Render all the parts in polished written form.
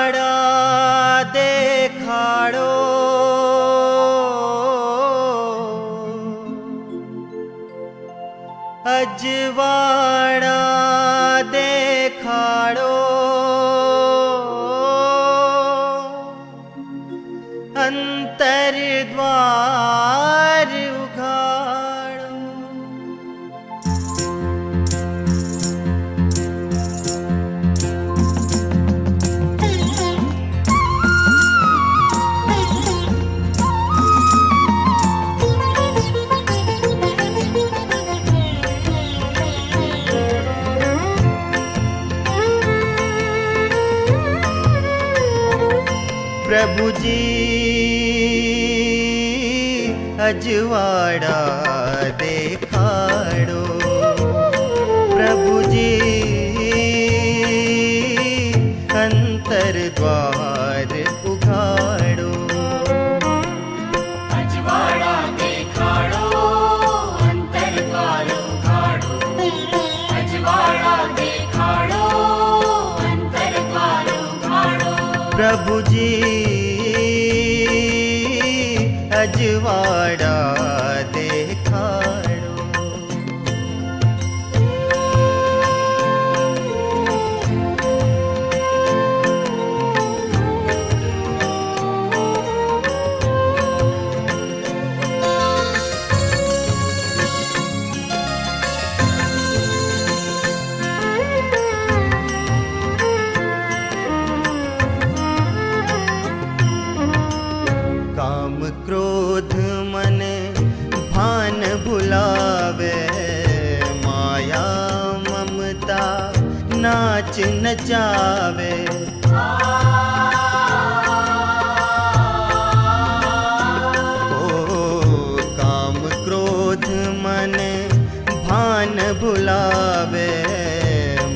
અજવાળા દેખાડો અજવાળા દેખાડો અંતર દ્વાર ઉઘાડો प्रभु जी अजवाड़ा देखाड़ो प्रभु जी अंतर द्वार उघाड़ो अजवाड़ा देखाड़ो अंतर द्वार उघाड़ो अजवाड़ा देखाड़ो अंतर द्वार उघाड़ो प्रभु जी अजवाड़ा देखाड़ो काम क्रोध मन भान भुलावे माया ममता नाच नचावे ओ काम क्रोध मन भान भुलावे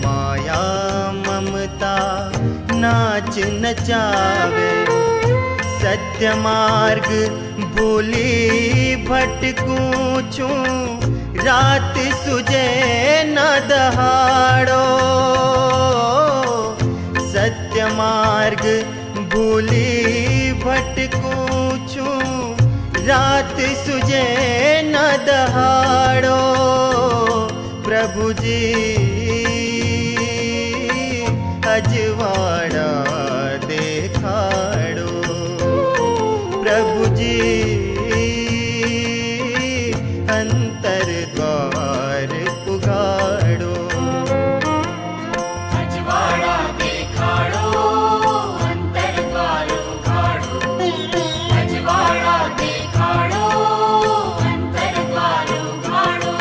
माया ममता नाच नचावे सत्य मार्ग भूली भटकूं छूं रात सुजे न दहाड़ो सत्य मार्ग भूली भटकूं छूं रात सुजे न दहाड़ो प्रभु जी अजवाड़ा देखाड़ो प्रभु जी अंतर द्वार उघाड़ो अजवाड़ा देखाड़ो अंतर द्वार उघाड़ो अजवाड़ा देखाड़ो अंतर द्वार उघाड़ो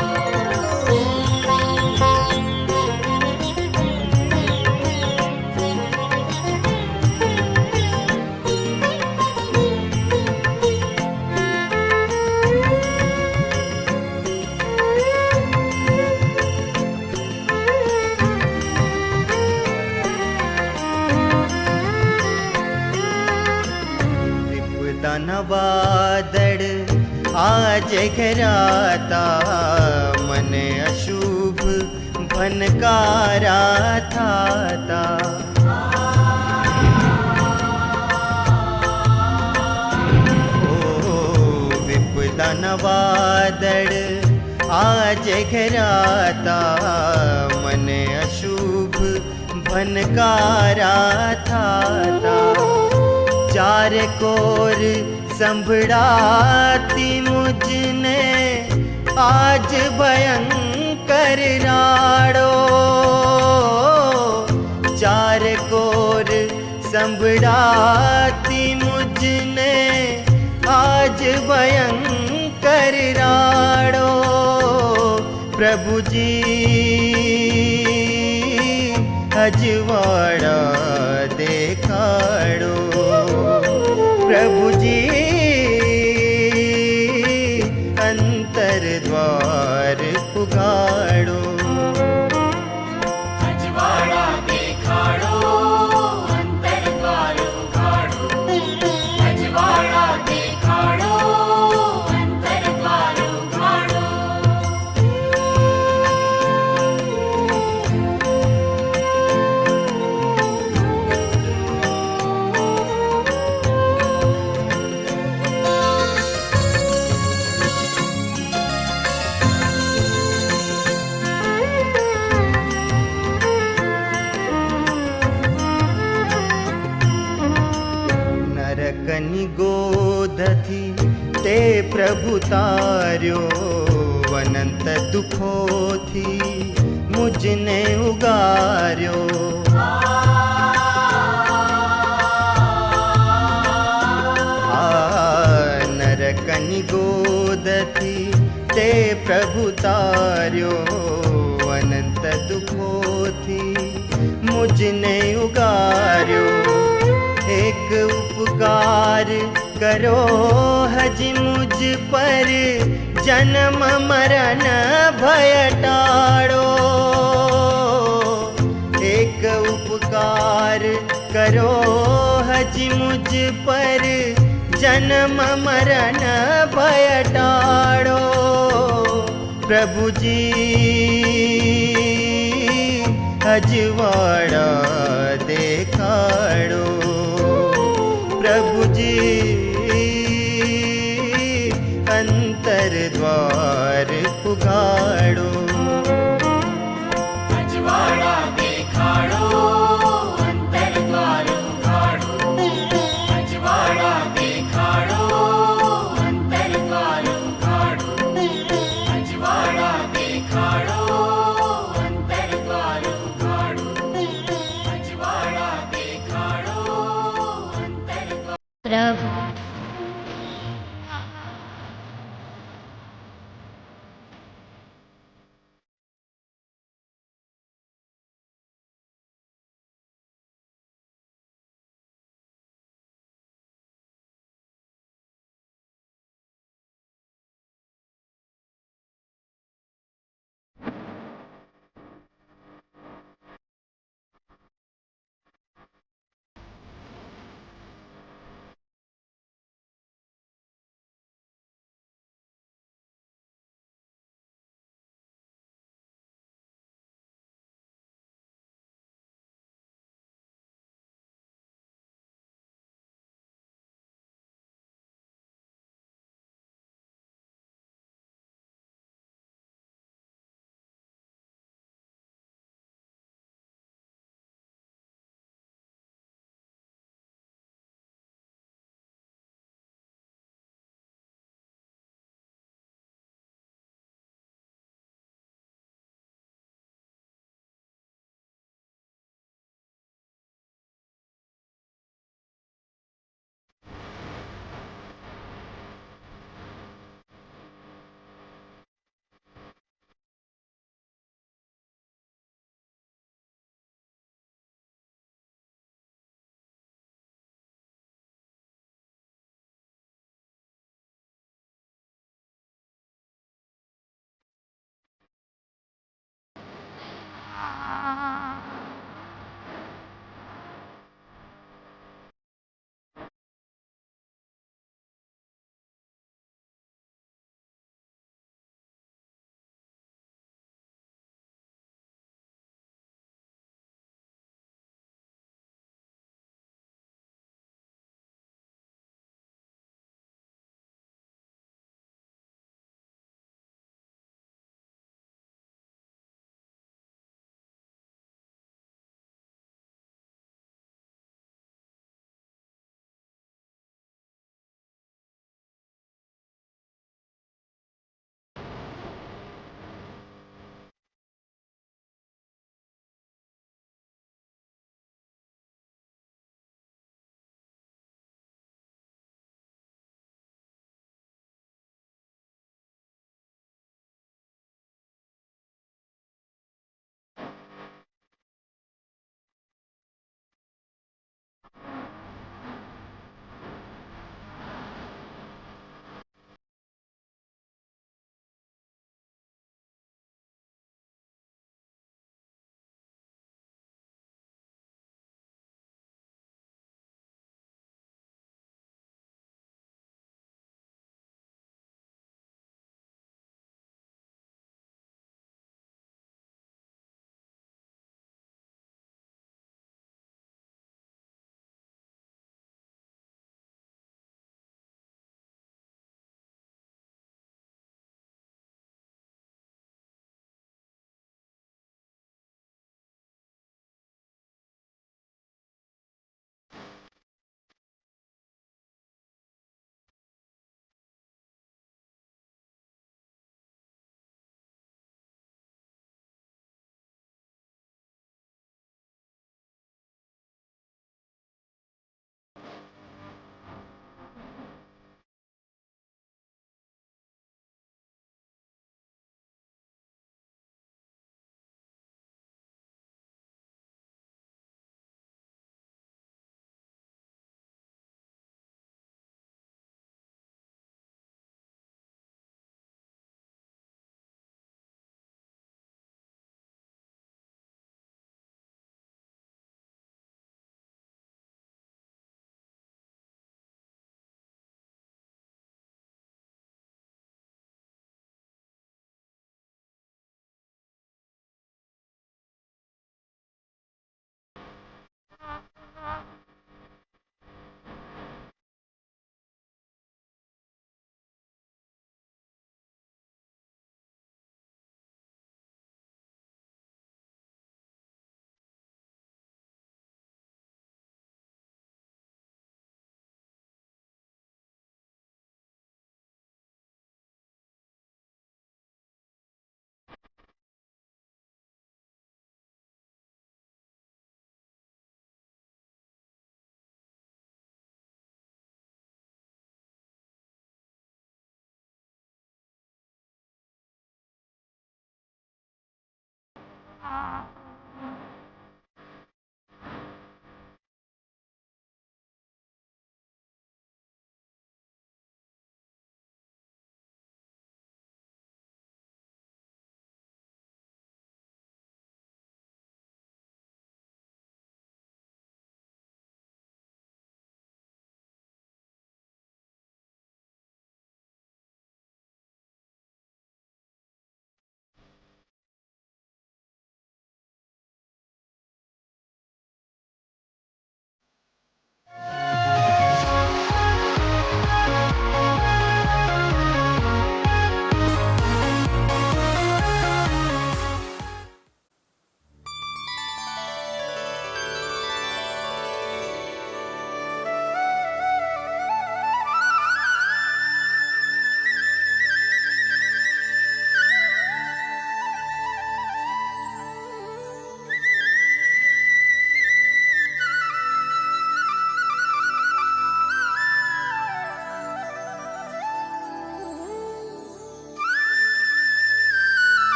वादड़ आज घराता मन अशुभ भनकारा था वादळ आज घराता मन अशुभ भनकारा थाता चार कोर संभળાતી मुझने आज भयंकर राड़ो चार कोर संभળાતી मुझने आज भयंकर राड़ो प्रभु जी अजवाड़ा देखाड़ो प्रभु जी अंतर द्वार पुगाड़ो અજવાળા દેખાડો અંતર દ્વાર ઉઘાડો અજવાળા દેખાડો અંતર દ્વાર ઉઘાડો નરકની ગોદથી તે પ્રભુ તાર્યો અનંત દુઃખોથી મુજને ઉગાર્યો નરકની ગોદથી તે પ્રભુ તાર્યો અનંત દુઃખોથી મુજને ઉગાર્યો एक उपकार करो हज मुझ पर जन्म मरण भय टाड़ो एक उपकार करो हज मुझ पर जन्म मरण भय टाड़ो प्रभु जी अजवाड़ा देखाड़ो प्रभु जी अंतर द्वार पुगाड़ो અજવાળા દેખાડો અંતર દ્વાર ઉઘાડો અજવાળા દેખાડો અંતર દ્વાર ઉઘાડો અજવાળા દેખાડો અંતર દ્વાર ઉઘાડો અજવાળા દેખાડો અંતર દ્વાર પ્રભુ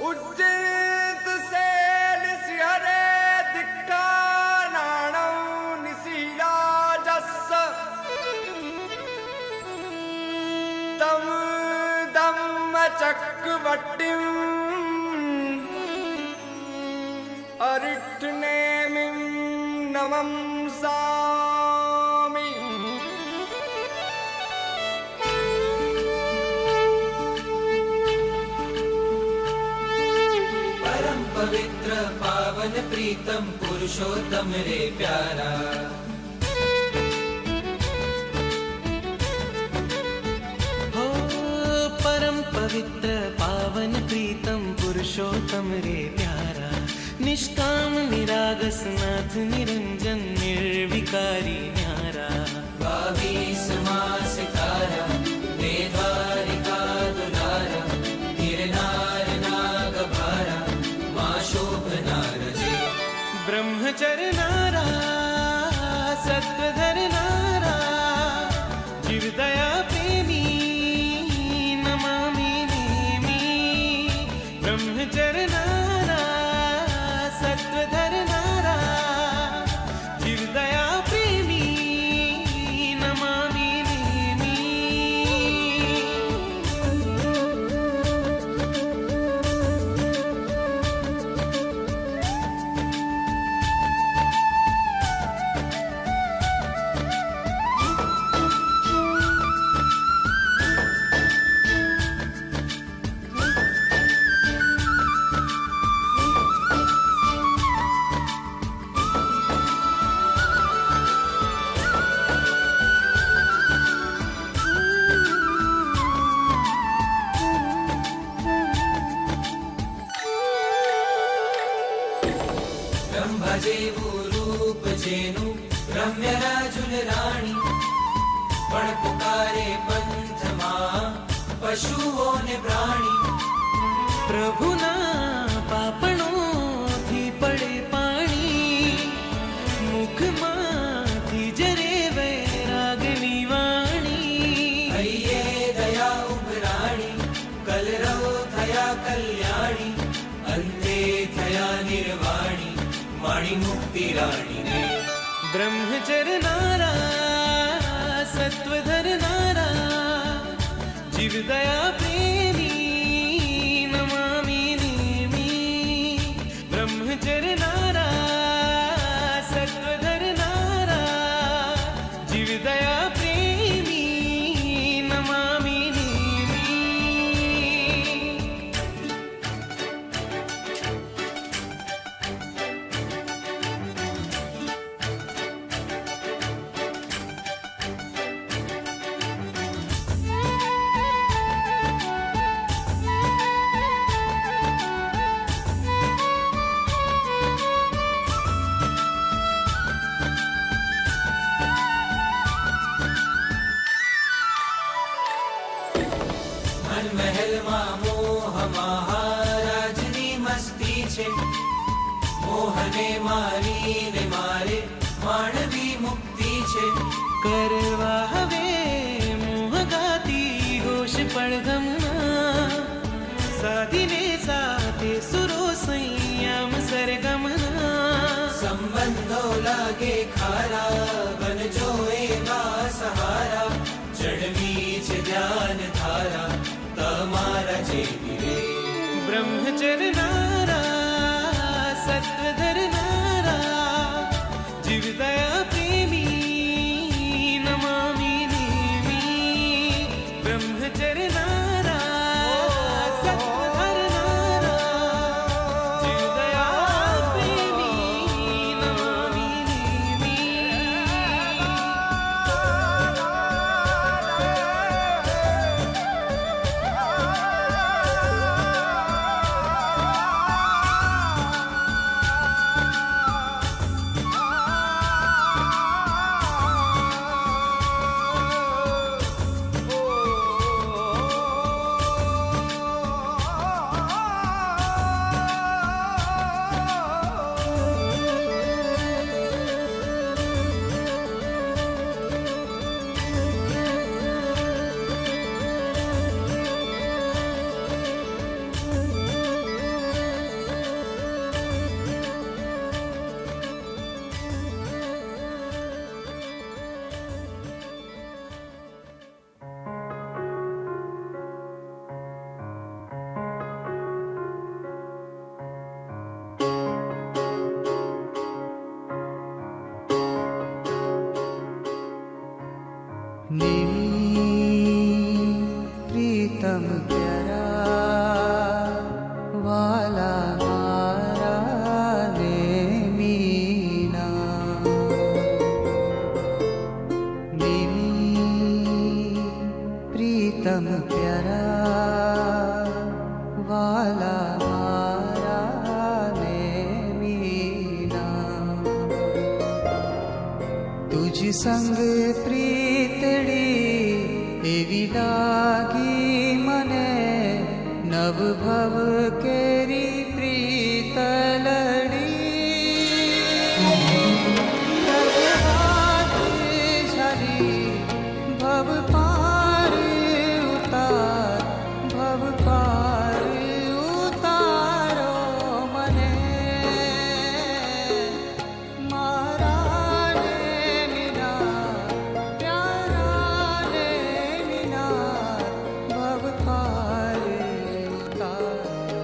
उज्जित सेल सिहरे दिक्का नाणं निशीलाजस्स तम दम चक्रवट्टिम् अरिट्नेमिं नमं सामि। परम पवित्र पावन प्रीतम पुरुषोत्तम रे प्यारा। हो परम पवित्र पावन प्रीतम पुरुषोत्तम रे प्यारा। निष्काम निरागस नाथ निरंजन निर्विकारी न्यारा। 22 मास तारा मेधारिका दुलारा। गिरनार नाग भारा माँ शोभनार जे। ब्रह्मचर्य नारा सत्वधर नारा। जीव दया प्रेमी नमामि नेमि। ब्रह्मचर्य नारा सत्वधर नारा। जीव दया प्रेमी नमामि नेमि। ब्रह्मा जेवू रूप जेनु रम्य राजुल राणी। पण पुकारे पंथ मां पशुओ ने प्राणी। પ્રભુના પાપણોથી પડે પાણી. મુખમાંથી જરે વૈરાગની વાણી. હૈયે દયા ઉભરાણી કલરવ થયા કલ્યાણી. અંતે થયા નિર્વાણી માણી મુક્તિ રાણી ને. બ્રહ્મચર્ય નારા સત્વધર નારા. જીવ દયા પ્રેમી નમામિ નેમિ. બ્રહ્મચર્ય નારા સત્વધર નારા. જીવ દયા પ્રેમી નમામિ નેમિ. મન મહેલમાં મોહ મહારાજની મસ્તી છે. મોહને મારીને મારે માણવી મુક્તિ છે. કરવા હવે મોહગાતી હોશ પડગમના સાધીને સાથે સુરો સંયમ સરગમના સંબંધો લાગે ખારા બનજો એવા સહારા. ચડવી છે ધ્યાન ધારા તમારા જેવી રે. બ્રહ્મચરનારા સત્વ ધરનારા જીવદયા પ્રેમી નમામી નેમી. બ્રહ્મચરનારા સત્વ ધરનારા જીવદયા પ્રેમી નમામી નેમી. प्रीतम प्यारा वाला मारा ने मीना. प्रीतम प्यारा वाला मारा ने मीना. तुझ संग प्रीतड़ी एवी लागी मने नव भव केरी प्रीत लड़ी. हाथ छाली भव पार उतार भव पार उतारो मने. मारा ने मीना प्यारा ने मीना भव पार उतारो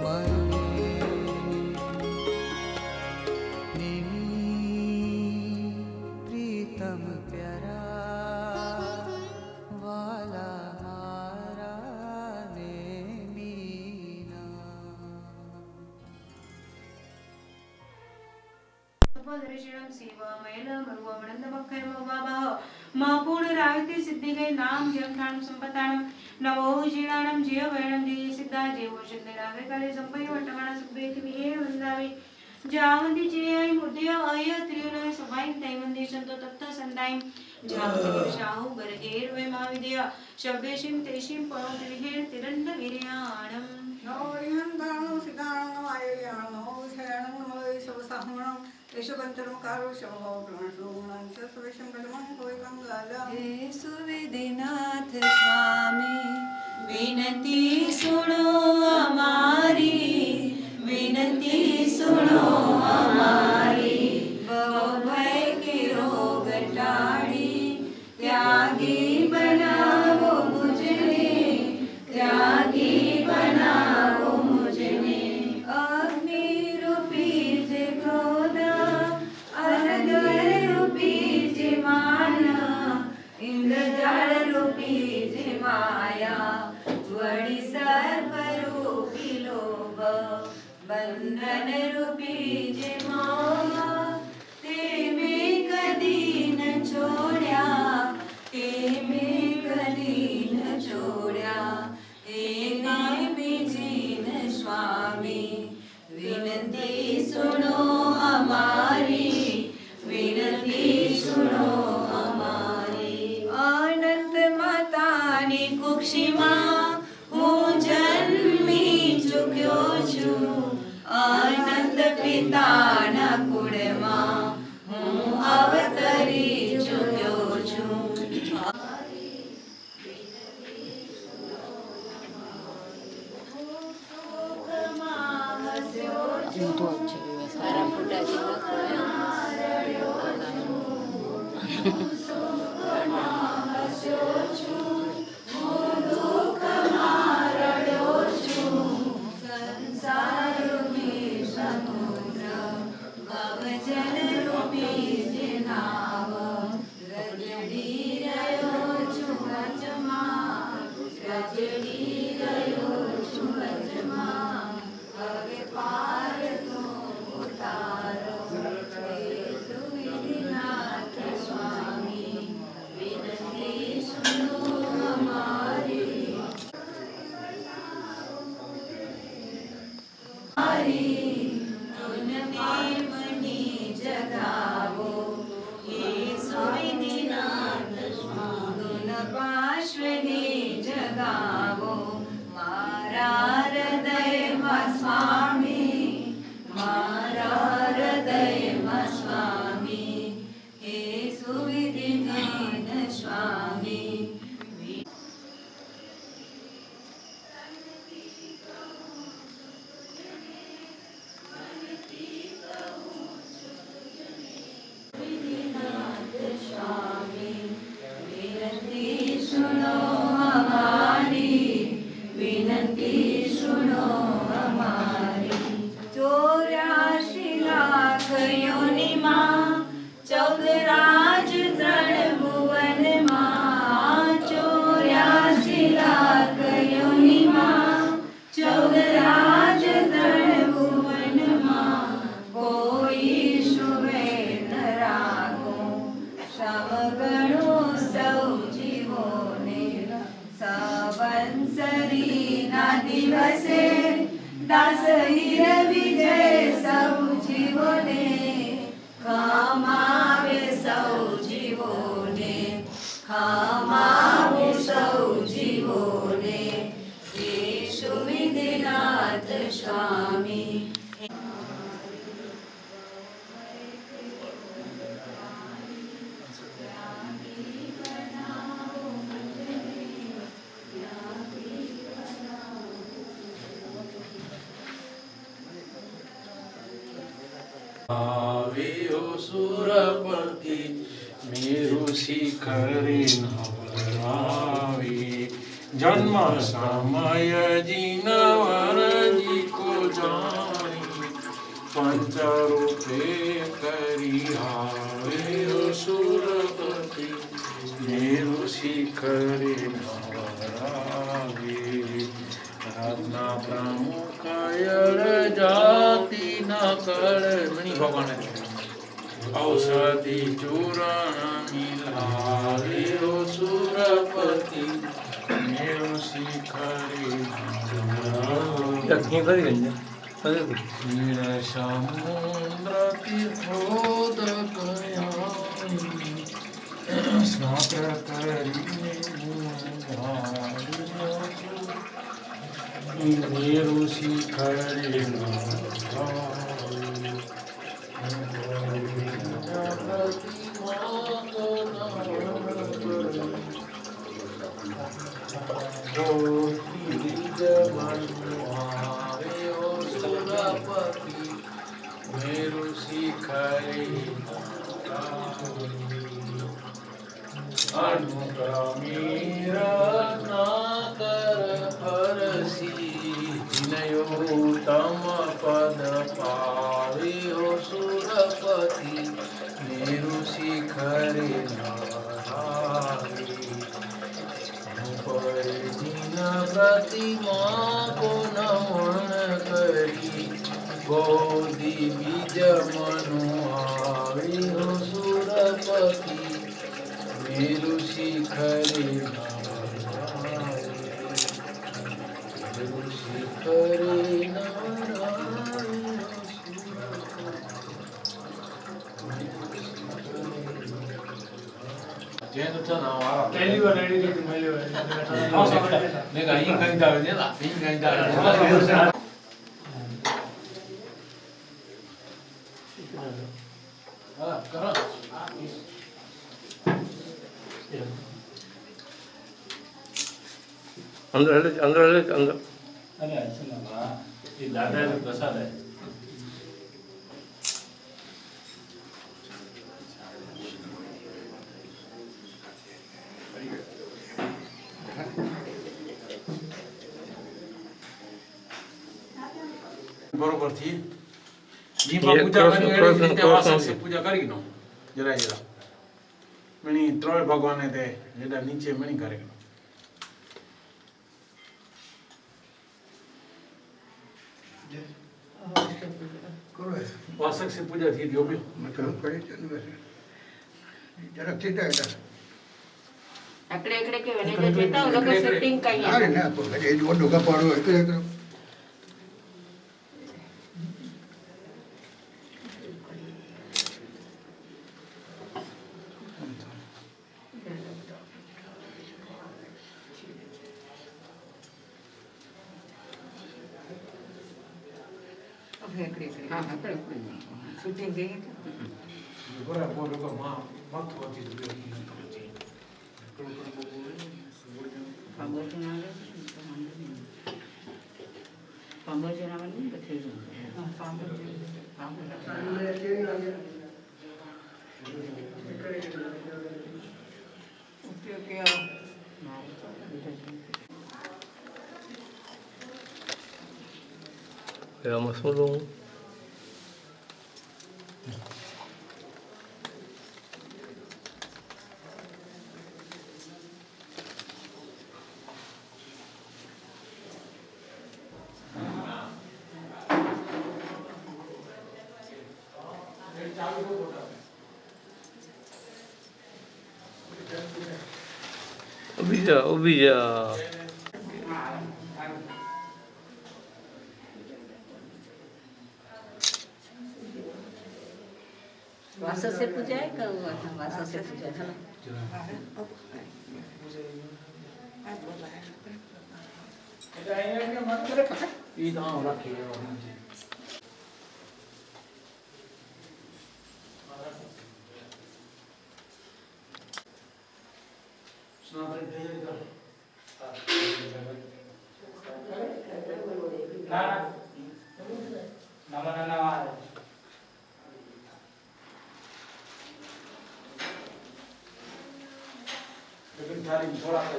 मने. प्रीतम प्यारा वाला मारा ने मीना. दर्शनम सेवा मैल मरुवमनंद मखैर्मवावः महपूर्णरायते सिद्धिगे नाम जयंठाणं संपताणं नवो जीणाणं जय वैणं देहि सिद्धा जेवो सिद्धरावे काले संपै वर्तमाना सुब्बेति विहे वंदावे जावंदी चिरयाय मुद्दया अय त्रियोनय सभाई तैवंदी संतो तत्थ संदायं जावंदी शाहु बरहेर वे महाविद्या शब्देशिम तेशिम परोत विहेर तिरंद विरयाणं नवरिहंताणं सिद्धाणं आययाणं शरणं नमः शिवसाहणं यशवंतरं कारो शवो प्रणशोणं सस्वेशं कलमं कोयकं गाला. हे सुविधिनाथ स्वामी विनती सुनो हमारी विनती सुनो हमारी भव भय के रोग टाड़ी त्यागी बनाओ मुझने त्यागी बनाओ मुझने. अग्नि रूपी जे क्रोध अनगर रूपी जे माना इंद्रजाल रूपी जे माया वड़ी सर्प रूपी लोभ बंधन रूपी जे मोह ते में कदी न छोड्या ते में कदी न छोड्या. हे नाय बीजीन स्वामी विनती सुनो हमारी विनती सुनो हमारी. अनंत माता માની કુક્ષીમાં હું જન્મી ચૂક્યો છું. અનંત પિતાના કુળમાં હું અવતરી ચૂક્યો છું. આવ્યો સુરપતિ મેરુ શિખરે નવરાવી જન્મ સમય જીનવરજી કો જાણી પંચરૂપે કરી આવ્યો સુરપતિ મેરુ શિખરે નવરાવી રત્ના પ્રમુખ યળ જાતિ ન કળમણી ભગવાન ઔષધિ ચૂરણ મિલાવ્યો સુરપતિ મેરુ શિખરે ક્ષીણ સમુદ્ર તીર્થોદ સ્નાત કરીને મેરુ શિખરે મેરુ શિખરે અનુક્રમી રત્નાકર હરસી વિનયોત્તમ પદ પાવ્યો સુરપતિ મેરુ શિખરે નરાવી પરિજીન પ્રતિમા કો નમન કરી ગોદી બીજ મનુ આવ્યો સુરપતિ મેરુ શિખરે મેરુ શિખરે 쟤도 전화 पहली बार रेडी थी पहली बार 내가 인간이 다르잖아. 인간이 다르잖아. 아, 그럼. अंदर अरे ऐसे लगा ये दादा का प्रसाद है બરોબર થી જીપા પૂજા કરી એવી રીતે વાસક से પૂજા કરી નો જરા મણી ત્રણ ભગવાને તે જેડા નીચે મણી કરે વાસક से પૂજા થી દિયો બી అక్కడే ఇక్కడికి వెనక చేద్దాం ఒక సెట్టింగ్ కయ్యా అక్కడ షూటింగ్ చేయండి બરાબર બરાબર માં મત હોતી તો పంపించినామని Veamos solo. Ubija. वासा से पूजा है का हुआ था वासा से पूजा है ई दाव रखी है लेकिन थाली थोड़ा सा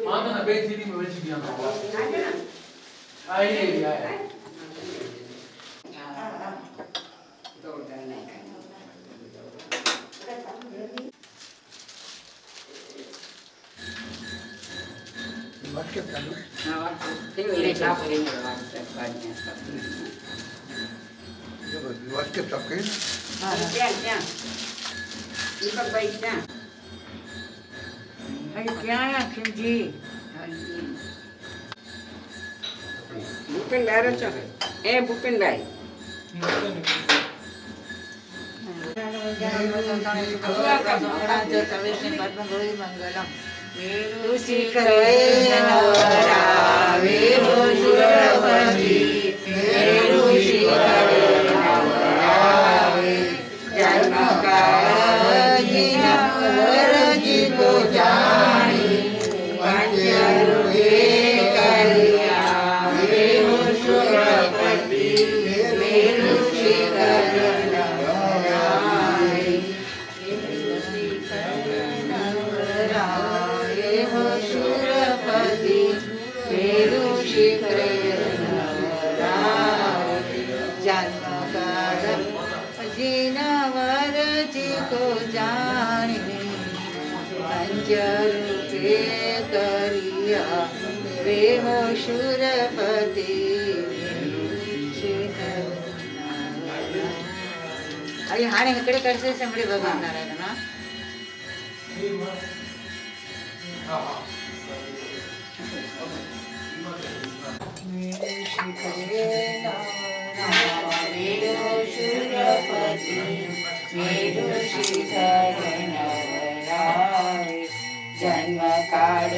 मान ना बेचीनी में बेची दिया आई आई ભૂપેન ડાયરો છો એ ભૂપેનભાઈ अरे हाँ इकडे करते समडे भगवान नारायण ना जन्म काल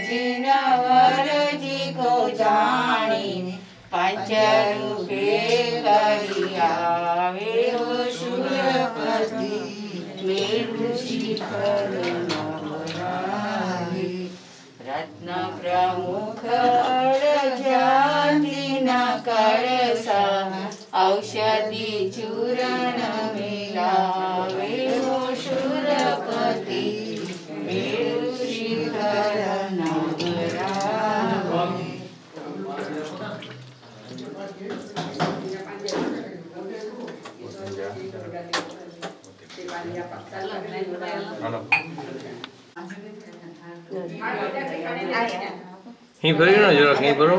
जिनवर जी को जानी पंच रूपे करियावे हो सूरपति मेरु शिखर नवराहे रत्न प्रमुख जाति न करसा औषधि चूरण मिलावे हो सूरपति मेरु शिखर नवराहे અહીં ભરી ના જરાક અહીં ભરો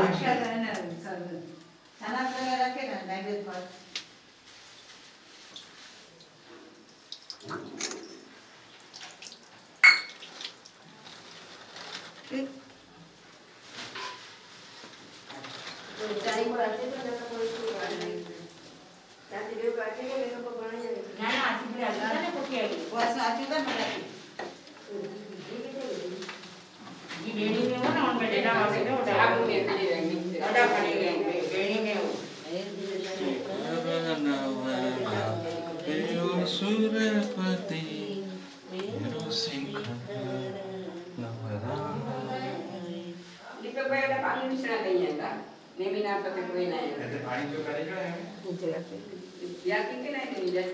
सूरपति मेरु शिखर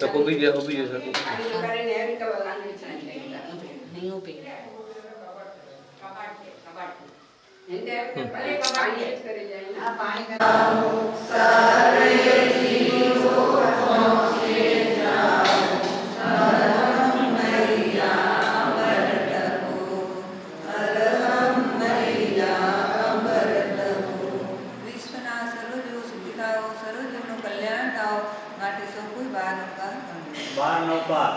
તો ઉભી જાય સર વિશ્વના સર્વજીવો સુખીતાઓ સર્વજીવનું કલ્યાણ થાઓ માટે સૌ કોઈ બહાર નમકાર કરો. બાર નો પાર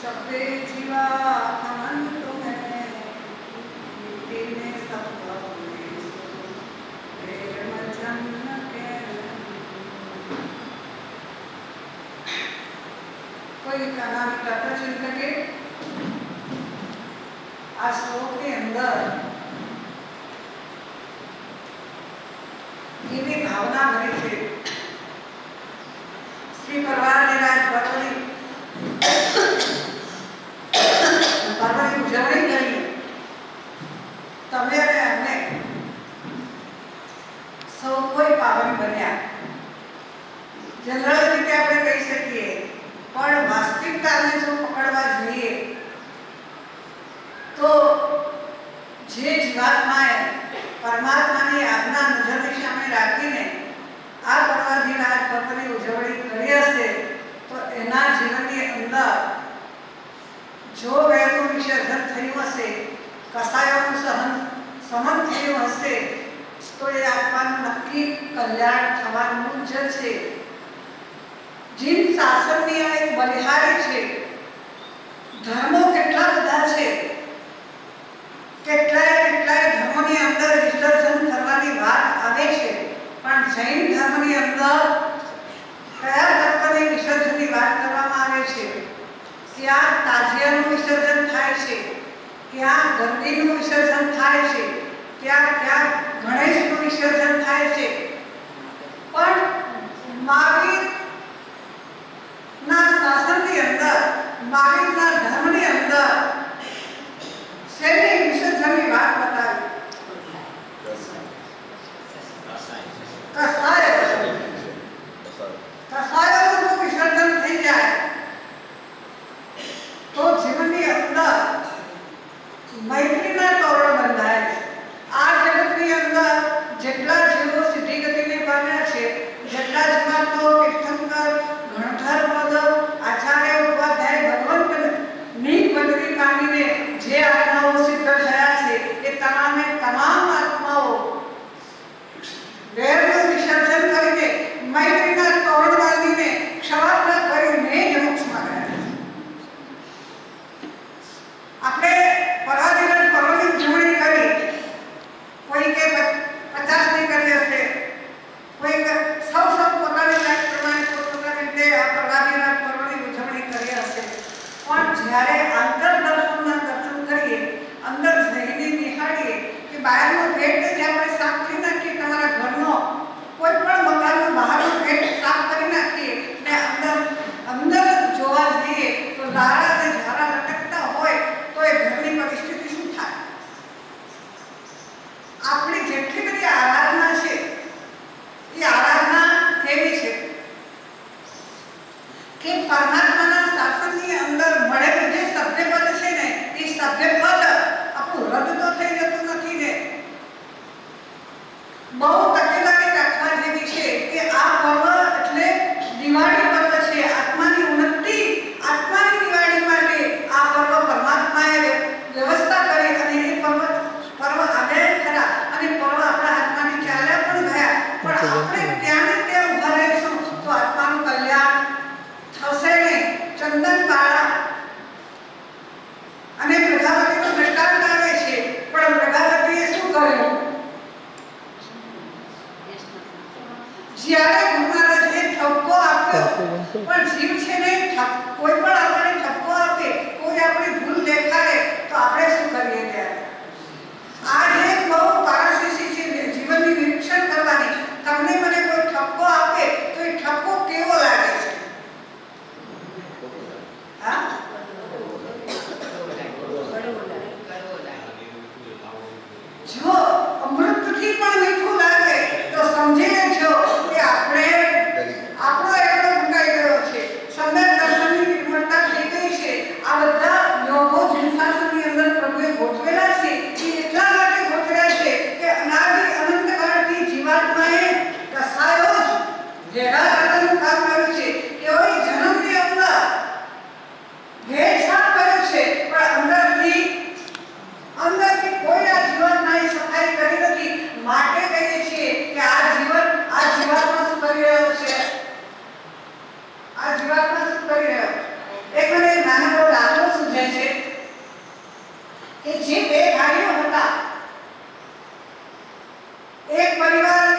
सबे जीवा अमन तुम्हें दीने सब कोई का नाम कथा चल सके आज श्लोक के अंदर એવી ભાવના ભરી છે. શ્રી પરવારની રાજ પર્વની ઉજવણી કરી તમે અને અમને સૌ કોઈ પાવન બન્યા. જનરલ રીતે આપણે કહી શકીએ પણ વાસ્તવિકતાને જો પકડવા જોઈએ તો જે જીવાત્માએ પરમાત્માની આજ્ઞા નજરની સામે રાખીને આ પરવાધિરાજ પર્વની ઉજવણી કરી હશે તો એના જીવનની અંદર જો વહેતું વિસર્જન થયું હશે, કસાયોનું સહન થયું હશે તો એ આત્માનું નક્કી કલ્યાણ થવાનું જ છે. જીન શાસનની આ એક બલિહારી છે. ધર્મો કેટલા બધા છે, કેટલાય ધર્મોની અંદર વિસર્જન કરવાની વાત આવે છે, પણ જૈન ધર્મની અંદર કયા તત્વની વિસર્જનની વાત કરવામાં આવે છે ત્યાં તાજિયાનું વિસર્જન થાય છે, ત્યાં ગંદીનું વિસર્જન થાય છે, ત્યાં ગણેશનું વિસર્જન થાય છે. પણ મહાવીરના શાસનની અંદર, મહાવીરના ધર્મની અંદર શેની વિસર્જનની વાત બતાવી? કસાયનું જો વિસર્જન થઈ જાય તો જીવનની અંદર મૈત્રીના તોરણ બંધાય છે. આ જગતની અંદર જેટલા જીવો સિદ્ધિ ગતિને પામ્યા છે, જેટલા જીવાત્માઓ તીર્થંકર, ગણધર પદ, આચાર્ય, ઉપાધ્યાય, ભગવંતની પદવી પામીને જે આત્માઓ સિદ્ધ થયા છે એ તમામે તમામ આત્માઓ વેરનું વિસર્જન કરીને મૈત્રીના તોરણ બાંધીને ક્ષમાપના કરીને જ મોક્ષમાં ગયા. આપણે પરાધીન પર્વની ઉજવણી કરી, કોઈ કે 50ની કરી હશે, કોઈ સૌ પોતાની જાત પ્રમાણે પોતાની રીતે આ પરાધીન પર્વની ઉજવણી કરી હશે. પણ જ્યારે આંતરદર્શનના દર્શન કરીએ, અંદર જઈને નિહાળીએ કે બહારનો ગેટ જે આપણે સાફ કરી નાખીએ, તમારા ઘરનો કોઈ પણ મકાનનો બહારનો ગેટ સાફ કરી નાખીએ ને અંદર જોવા જઈએ તો દારા અને ઝારા લટકતા હોય તો એ ઘરની પરિસ્થિતિ શું થાય? આપણી જેટલી બધી આરાધના છે એ આરાધના કેવી છે કે પરમાત્માના શાસનની અંદર મળેલું જે સભ્યપદ છે ને એ સભ્યપદ આપણું રદ તો થઈ જતું નથી ને. બહુ તકેદારી રાખવા જેવી છે કે આ પર્વ એટલે દિવાળી પર્વ છે. આત્માની ઉન્નતિ, આત્માની દિવાળી માટે આ પર્વ પરમાત્માએ વ્યવસ્થા કરી અને એ પર્વ આવ્યા ખરા અને પર્વ આપણા આત્માની ચાલ્યા પણ ગયા. પણ આપણે ત્યાં ને ત્યાં ઉભા રહીશું તો આત્માનું કલ્યાણ થશે નહીં. ચંદન બાળા અને પ્રજાપતિનો દ્રષ્ટાંત આવે છે, પણ પ્રજાપતિએ શું કર્યું? જ્યારે ગુરુ મહારાજે ઠપકો આપ્યો, પણ જીવ છે ને કોઈ પણ આપણને ઠપકો આપે, કોઈ આપણી ભૂલ દેખાડે તો આપણે શું કરીએ? ત્યારે આજે બહુ પારસીસી છે જીવનની નિરીક્ષણ કરવાની. તમને મને કોઈ ઠપકો આપે તો એ ઠપકો કેવો લાગે છે? હા, જો અમૃતથી પણ મીઠું લાગે તો સમજી લેજો કે આપણો એટલો મુકાઈ ગયો છે, સમ્યક દર્શનની નિર્મળતા થઈ ગઈ છે. આ બધા યોગો જીવશાસ્ત્રની અંદર પ્રભુએ ગોઠવેલા છે. એ એટલા માટે ગોઠવ્યા છે કે અનાદિ અનંતકાળથી જીવાત્માએ કસાયો જ ભેગા કરવાનું કામ કર્યું છે. કેવળ જન્મની અંદર ભેદ સાફ કર્યું છે, પણ અંદરથી કોઈ આ જીવાત્માએ સફાઈ કરી નથી. માટે કહીએ છીએ કે આ જીવાત્મા શું કરી રહ્યો છે? આ જીવાત્મા શું કરી રહ્યો? એક મને નાનો દાખલો સૂઝે છે કે જે બે ભાઈઓ હતા, એક પરિવાર,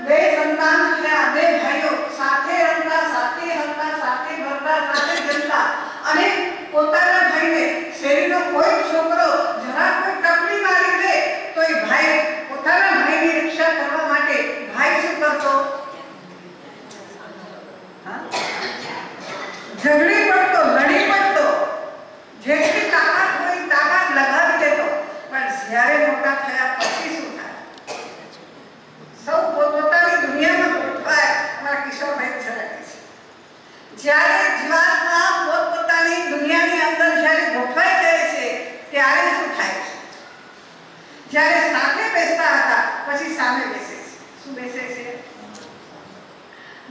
બે સંતાન થયા, બે ભાઈઓ સાથે રમતા, સાથે હસતા, સાથે ભરતા, સાથે જમતા અને પોતાના ભાઈને શેરીનો કોઈ છોકરો જરા કોઈ ટપલી મારી દે તો એ ભાઈ પોતાના ભાઈની રક્ષા કરવા માટે ભાઈ શું કરતો? ઝઘડી પડતો, લડી પડતો, જેટલી તાકાત હોય તાકાત લગાવી દેતો. પણ જ્યારે મોટા થયા પછી શું થાય? સૌ પોતાની દુનિયામાં ગોઠવાય. અમારા કિશોરભાઈ જરાકે છે, જ્યારે જીવાત્મા પોતપોતાની દુનિયાની અંદર જ્યારે ગોઠવાઈ જાય છે ત્યારે શું થાય છે? જ્યારે સાથે બેસતા હતા પછી સામે બેસે છે. શું બેસે છે?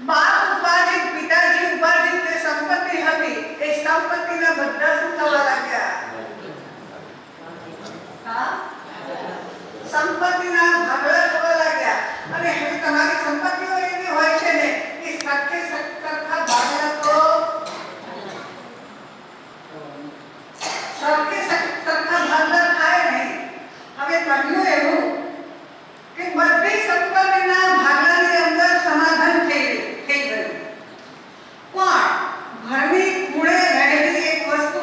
બાપ ઉપાર્જિત, પિતાજી ઉપાર્જિત જે સંપત્તિ હતી એ સંપત્તિના બધા શું થવા લાગ્યા? હા, સંપત્તિના ભાગલા થવા લાગ્યા. અને હવે તમારી સંપત્તિઓ એવી હોય છે ને કે સરખે સરખા ભાગલા તો સરખે સરખા ભાગલા થાય નહીં. હવે બન્યું એવું કે બધી સંપત્તિના ભાગલાની અંદર સમાધાન થઈ ગયું. પણ ઘરની ખૂણે રહેલી એક વસ્તુ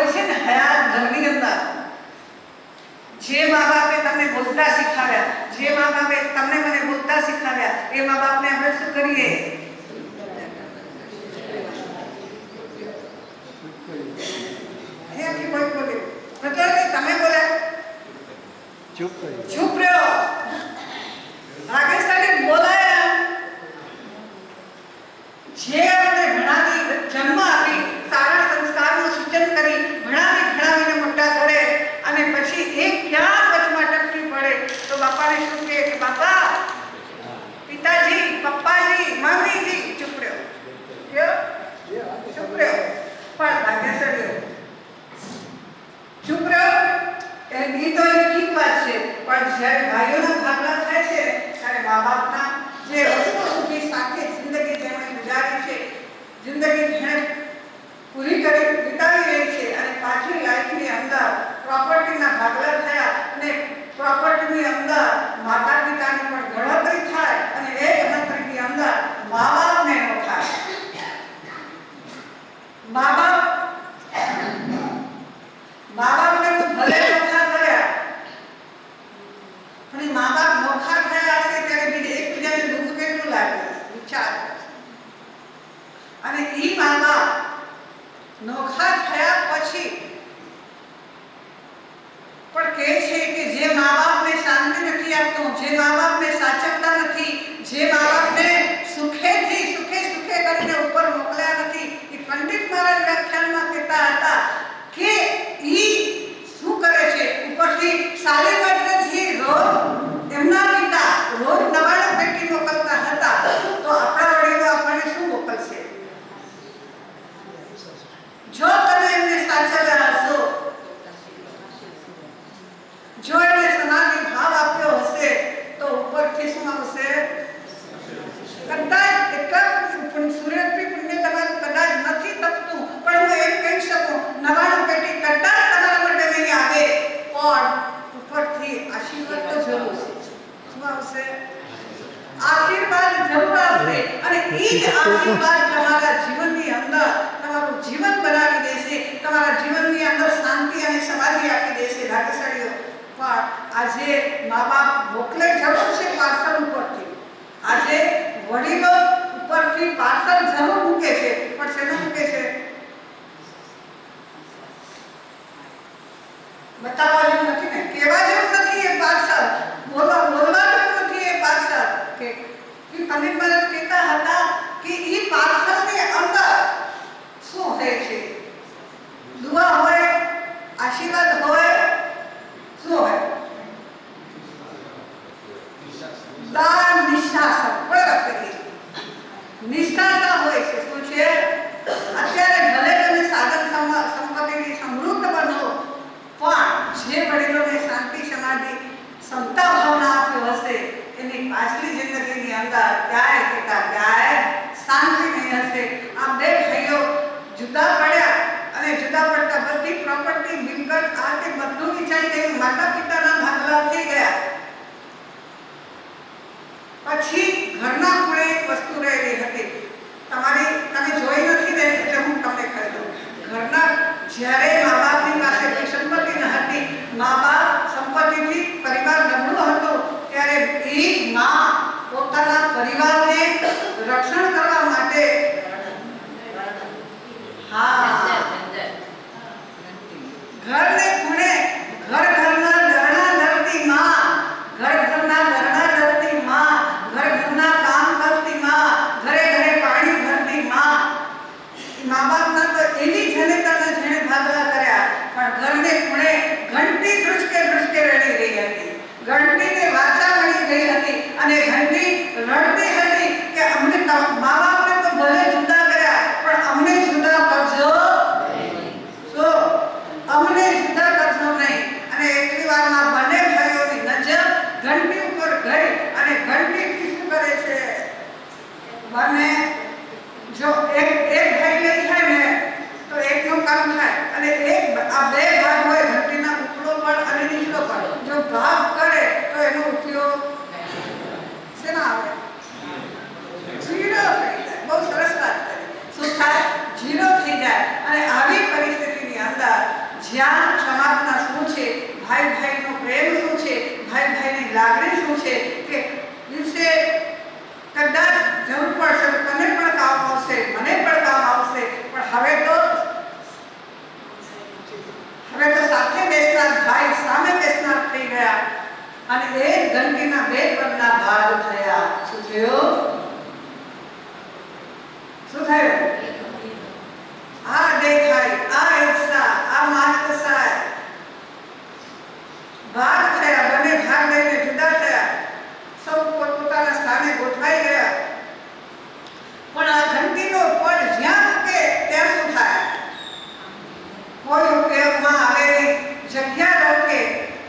હોય છે ને હયાત ઘરની અંદર જે મા બાપે તમને બોલતા શીખવાડ્યા, જે મા બાપે તમને મને બોલતા શીખવાડ્યા, એ મા બાપને આપણે શું કરીએ? અહીંયાથી કોઈ બોલે પ્રજ્વલભાઈ તમે બોલ્યા, ચૂપ રહ્યો. રાકેશભાઈ બોલાયા. જે આપણે ભણાવી, જન્મ આપી, સારા સંસ્કારનું સૂચન કરી, ભણાવીને મોટા કરે અને પછી એક ક્યાં વચમાં ટકવી પડે તો બાપાને શું કહે કે બાપા, પિતાજી, પપ્પાજી, મમ્મીજી, ચૂપ રહ્યો. ચૂપ રહ્યો. પણ ભાગ્યશાળી ચૂપ રહ્યો. એ તો ઠીક વાત છે, પણ જ્યારે ભાઈઓના ભાગલા થાય છે ત્યારે મા બાપના જે વર્ષો સુધી સાથે જિંદગી જેમણે ગુજારી છે, જિંદગી જેણે પૂરી કરી વિતાવી રહી છે અને પાછી લાઈફની અંદર પ્રોપર્ટીના ભાગલા થયા અને પ્રોપર્ટીની અંદર માતા પિતાની પણ ગણતરી થાય અને એ ગણતરીની અંદર મા બાપને ન થાય. મા બાપને તો ભલે નોખા કર્યા, પણ મા બાપ નોખા થયા હશે ત્યારે બીજે એકબીજાને દુઃખ કેટલું લાગે વિચાર. અને ઈ મા બાપ નોખા થયા પછી પણ કહે છે કે જે મા બાપને શાંતિ નથી આપતું, જે મા બાપને સાચવતા નથી, જે મા બાપને સુખેથી સુખે કરીને ઉપર મોકલ્યા નથી, એ પંડિત મહારાજ વ્યાખ્યાનમાં કહેતા હતા કે ઈ શું કરે છે? ઉપરથી શાલીમાર્ગજી રોજ એમના પિતા રોજ નવાણું પેટી મોકલતા હતા, તો આપણા વડીલો આપણને શું મોકલશે? જો તમે એમને સાચવ્યા હશો, જો એમને સમાધિ ભાવ આપ્યો હશે તો ઉપરથી શું આવશે? કદાચ એટલા સૂર્યથી પુણ્ય તમારું કદાચ નથી તપતું, પણ હું એમ કહી શકું 99 પેટી કદાચ તમારા માટે નહીં આવે, પણ ઉપરથી આશીર્વાદ તો જરૂર છે. શું આવશે? આશીર્વાદ જરૂર આવશે. અને એ જ આશીર્વાદ તમારા જીવનની અંદર તમારું જીવન બનાવી દેશે, તમારા જીવનની અંદર શાંતિ અને સમાધિ આપી દેશે. ભાગ્યશાળીઓ, પણ આજે મા બાપ મોકલે જરૂર છે પાર્સલ ઉપરથી, આજે વડીલો ઉપરથી પાર્સલ જરૂર મૂકે છે, પણ શેનું મૂકે છે? બતાવવા જેવું નથી ને, કહેવા જેવું નથી એ પાર્સલ, બોલવા જેવું નથી એ પાર્સલ. કે પંડિત મહારાજ કહેતા હતા કે એ પાર્સલની અંદર શું હોય છે? દુઆ હોય, આશીર્વાદ હોય, શું હોય? દાન, નિશાસન. નિષ્ઠાતા હોય છે. શું છે? અત્યારે ભલે તમે સાધન સંપત્તિની સમૃદ્ધ બનો, પણ જે વડીલોને શાંતિ, સમાધિ, ક્ષમતા ભાવના આપ્યો હશે એની પાછલી જિંદગીની અંદર ક્યાંય શાંતિ નહીં હશે. આ બે ભાઈઓ જુદા પડ્યા અને જુદા પડતા બધી પ્રોપર્ટી, મિલકત, આ તે બધું વિચારી ગયું, માતા પિતાના ભાગલા થઈ ગયા. પછી ઘરના ખૂણે એક વસ્તુ રહેલી હતી, તમે જોઈ નથી ને એટલે હું તમને કહી દઉં. ઘરના જ્યારે મા બાપની પાસે કોઈ સંપત્તિ ન હતી, મા બાપ સંપત્તિથી પરિવાર નબળો હતો, ત્યારે એ માં પોતાના પરિવારને રક્ષણ કરવા માટે ઘરને ખૂણે ઘરના દરણા ધરતી માં, ઘરના દરણા ધરતી માં, ઘરના કામ કરતી માં, ઘરે પાણી ભરતી માં. મા બાપના તો એની જનતાના જેણે ભાગલા કર્યા, પણ ઘરને ખૂણે ઘંટી ધ્રુસકે રડી રહી હતી, ઘંટીને વાચા મળી ગઈ હતી અને ઘંટી રડતી હતી કે અમને મા બાપને તો ભલે જુદા કર્યા, પણ અમને જુદા કરજો. અમને જુદા કરશો નહીં. અને એટલી વારમાં બંને ભાઈઓની નજર ઘંટી ઉપર ગઈ અને ઘંટીથી શું કરે છે? બંને જો એક ભાઈ લઈ થાય ને તો એકનું કામ થાય, અને આ બે ભાગ હોય, ઘંટીના ઉપલો પણ અને નીચલો પણ, જો ભાગ કરે તો એનો ઉપયોગ શેના આવે? ઝીરો થઈ જાય. બહુ સરસ વાત કરી. શું થાય? ઝીરો થઈ જાય. અને આવી પરિસ્થિતિની અંદર જ્યાં સમાજના શું છે, ભાઈ ભાઈનો પ્રેમ શું છે, ભાઈ ભાઈની લાગણી શું છે, કે દિવસે કદાચ જરૂર પડશે તો તને પણ કામ આવશે, મને પણ કામ આવશે, પણ હવે તો સાથે બેસનાર ભાઈ સામે બેસનાર થઈ ગયા અને એ ઘંટીના બે પગના ભાગ થયા. શું થયું? શું થયું? આ દેખાય, આ હિસ્સા, આ માનકસાય ભાગ થયા, બંને ભાગ લઈને જુદા થયા, સૌ પોતપોતાના સ્થાને ગોઠવાઈ ગયા. પણ આ ઘંટીનો પડ જ્યાં મૂકે ત્યાં શું થાય? કોઈ ઉપયોગમાં આવે નહીં, જગ્યા રોકે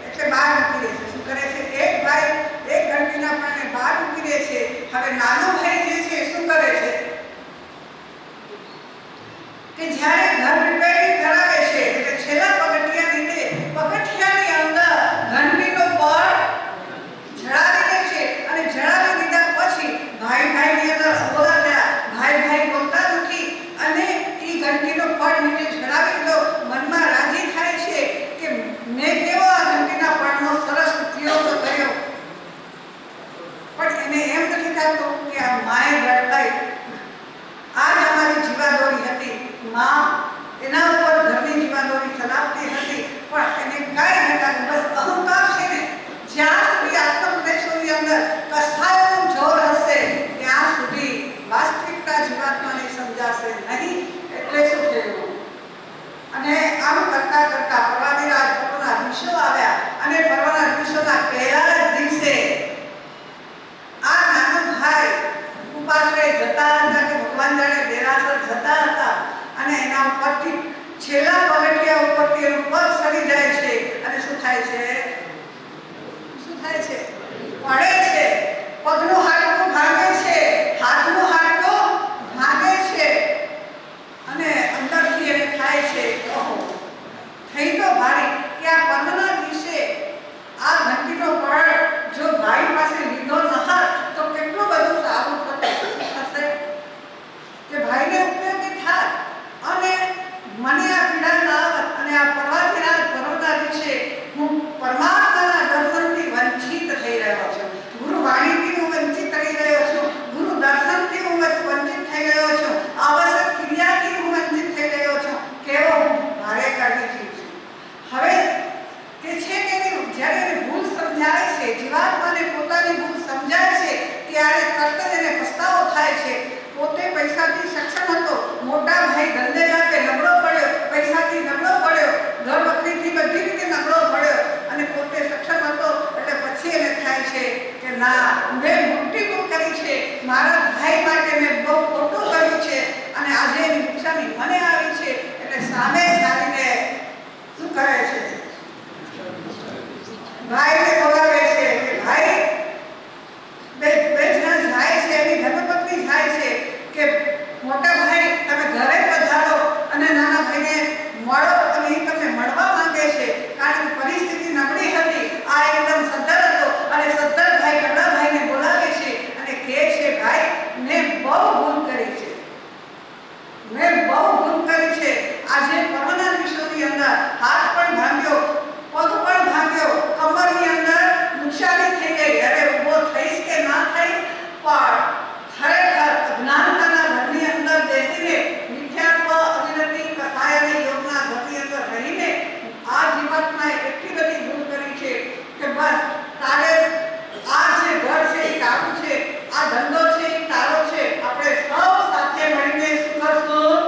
એટલે બહાર મૂકી દે છે. શું કરે છે? એક ભાઈ એક ઘંટીના પડને બહાર મૂકી દે છે. હવે નાનો ભાઈ જે છે શું કરે છે કે જ્યારે ઘર રિપેરિંગ કરાવે છે એટલે છેલ્લા પગથિયાની અંદર ઘંટીનો પડ જડાવી દે છે અને જડાવી દીધા પછી ભાઈ ભાઈની અંદર અબોલા થયા, ભાઈ ભાઈ બોલતા નથી અને એ ઘંટીનો પડ નીચે જડાવી દીધો. મનમાં રાજી થાય છે કે મેં કેવો આ ઘંટીના પડનો સરસ ઉપયોગ કર્યો, પણ એને એમ નથી થતું કે આ માએ રડતાઈ આજ અમારી જીવાદોરી હતી. માં એના ઉપર ઘરની જીવાદોરી ચલાવતી હતી, પણ એને કાંઈ નતા, બસ અહંકાર છે ને જ્યાં સુધી આત્મપ્રદેશોની અંદર કસાયોનું જોર હશે ત્યાં સુધી વાસ્તવિકતા જીવાત્માને સમજાશે નહીં. એટલે શું થયું? અને આમ કરતા કરતા પરવાદિરાજ પર્વના દિવસો આવ્યા અને પર્વના દિવસોના પહેલા જ દિવસે આ નાનો ભાઈ ઉપાશ્રય જતા હતા કે ભગવાન જાણે દેરાસર જતા હતા અને એના ઉપરથી છેલ્લા પગથિયા ઉપરથી એનું પગ સરી જાય છે અને શું થાય છે? શું થાય છે? પડે છે. પગનું હાડકું ભાંગે છે, હાથનું હાડકું ભાંગે છે અને અંદરથી એને થાય છે ઓહો, થઈ તો ભારી કે આ પગના દિવસે આ ઘંટીનો પડ જો ભાઈ પાસે લીધો ન હોત તો કેટલું બધું સારું થશે, કે ભાઈને ઉપયોગી થાત અને મને આ પીડા ના આવત. અને આ પરવાદિરાજ પર્વના દિવસે હું પરમાત્માના દર્શનથી વંચિત થઈ રહ્યો છું, ગુરુ વાણીથી હું વંચિત થઈ રહ્યો છું, ગુરુ દર્શનથી હું વંચિત થઈ રહ્યો છું, આવશ્યક ક્રિયાથી હું વંચિત થઈ રહ્યો છું. કેવો ભારે કાઢી છું. હવે કે છે કે જ્યારે એને ભૂલ સમજાય છે, જીવાત્માને પોતાની ભૂલ સમજાય છે ત્યારે તરત જ એને પસ્તાવો થાય છે. પોતે પૈસાથી સક્ષમ હતો, મોટા ભાઈ ધંધે ઘાટે નબળો પડ્યો, પૈસાથી નબળો પડ્યો, ઘર વખરીથી બધી રીતે નબળો પડ્યો અને પોતે સક્ષમ હતો એટલે પછી એને થાય છે કે ના, મેં મોટી ભૂલ કરી છે, મારા ભાઈ માટે મેં બહુ ખોટું કર્યું છે અને આજે એની નુકસાની મને આવી છે. એટલે સામે ચાલીને શું કરે છે? ભાઈને બોલાવે છે કે ભાઈ બે જણા જાય છે, એની ધર્મપત્ની જાય છે કે મોટા ભાઈ તમે ઘરે પધારો અને નાના ભાઈને મળો, અને એ તમને મળવા માંગે છે કારણ કે પરિસ્થિતિ નબળી હતી. આ એકદમ સદ્ધર હતો અને સદ્ધર ભાઈ ગરડા ભાઈને બોલાવે છે અને કહે છે ભાઈ મેં બહુ ભૂલ કરી છે, મેં બહુ ભૂલ કરી છે. આજે પર્વના દિવસોની અંદર હાથ પણ ભાંગ્યો, પગ પણ ભાંગ્યો, કમરની અંદર નુકસાની થઈ ગઈ. હવે ઊભો થઈશ કે ના થઈશ, પણ ખરેખર અજ્ઞાનતાના ઘરની અંદર બેસીને મિથ્યાત્વ, અવિરતિ, કસાય અને યોગના ઘરની અંદર રહીને આ જીવાત્માએ એટલી બધી ભૂલ કરી છે કે બસ તારે આ જે ઘર છે એ તારું છે, આ ધંધો છે એ તારો છે, આપણે સૌ સાથે મળીને શું કરશું?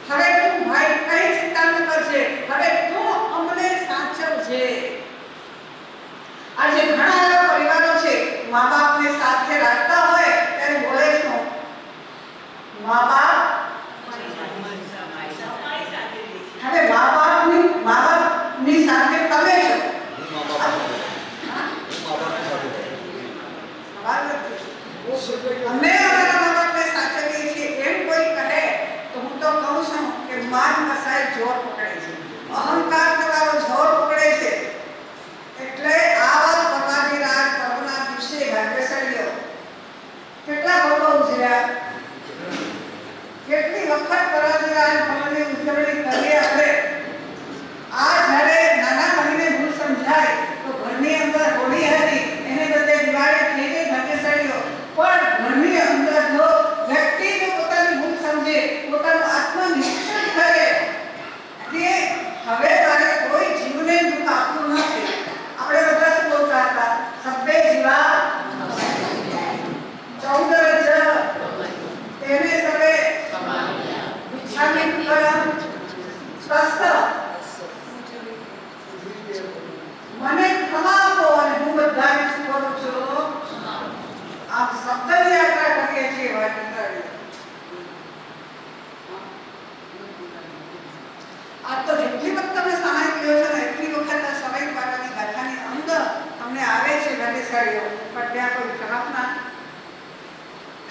હવે તું ભાઈ કઈ ચિંતા ન કરશે, હવે તું અમને સાચવજે. આજે ઘણા એવા પરિવારો છે મા બાપને સાથે રાખતા હોય ત્યારે બોલે શું? મા બાપ હવે મા બાપની સાથે તમે છો. અમે અમારા મા બાપને સાચવીએ છીએ એમ કોઈ કહે તો હું તો કહું છું કે માન કસાય જોર પકડે છે, અહંકાર તમારો જોર પકડે છે. એટલે આવા પરવાદિરાજ પર્વના દિવસે ભાગ્યશાળીઓ કેટલા ભોગો ઉજવ્યા, કેટલી વખત પરવાદિરાજ પર્વની ઉજવણી કરીએ આપણે હવે મારે કોઈ જીવને દુઃખ આપવું નથી. આપણે બધા શું બોલતા હતા? સબ્બે જીવા ચૌદરજ તેને સવે વિછામિત કરમ સ્વસ્થ મને ક્ષમા આપો અને હું બધાને શું કરું છું? આપ શબ્દની યાત્રા કરીએ છીએ વાણી. આ તો જેટલી વખત તમે સમય કહ્યો છો ને એટલી વખત આ સમય પાડવાની ગાથાની અંદર અમને આવે છે વેલેસાડીઓ, પણ ત્યાં કોઈ ખરાબ ના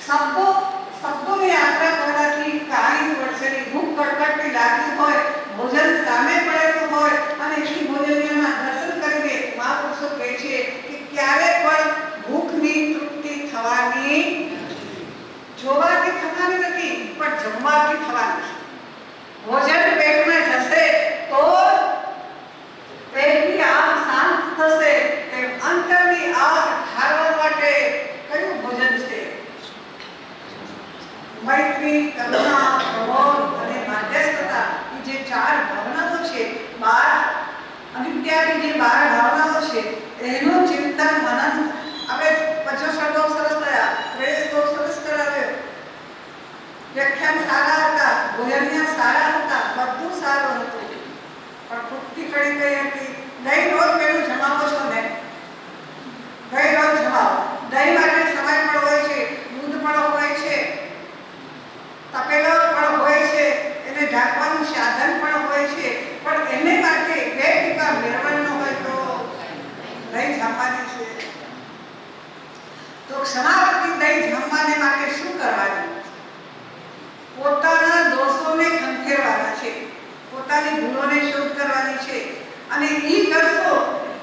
શબ્દોની યાત્રા કરવાથી કાળી વર્ષેની ભૂખ કડકડતી લાગતી હોય, ભોજન સામે પડેલું હોય અને એ ભોજનના દર્શન કરીને મહાપુરુષો કહે છે કે ક્યારે પણ ભૂખની તૃપ્તિ થવાની જોવાથી થવાની નથી, પણ જમવાથી થવાની છે. ભોજન પેટમાં જશે તો પેટની આગ શાંત થશે. તેમ અંતરની આગ ઠારવા માટે કયું ભોજન છે? મૈત્રી, કરુણા, પ્રમોદ અને માધ્યસ્થતા એ જે 4 ભાવનાઓ છે, 12 અનિત્યાની જે 12 ભાવનાઓ છે એનું ચિંતન મનન આપણે 50 બહુ સરસ થયા, પ્રેસ બહુ સરસ કરાવ્યો, વ્યાખ્યાન સારા હતા, ભોજનિયા સારા હતા, બધું સારું હતું, પણ ખુટ્ટી કડી ગઈ હતી. દહીં રોજ પેલું જમાવો છો ને, દહીં રોજ જમાવો. દહીં માટે સમય પણ હોય છે, દૂધ પણ હોય છે, તપેલો પણ હોય છે, એને ઢાંકવાનું સાધન પણ હોય છે, પણ એને માટે 2 ટીપા મેળવવાનો હોય તો દહીં જમવાની છે. તો ક્ષમાવતી દહીં જમવાને માટે શું કરવાનું? પોતાના દોષોને ખંખેરવાના છે, પોતાની ભૂલોને શોધ કરવાની છે, અને ઈ કરશો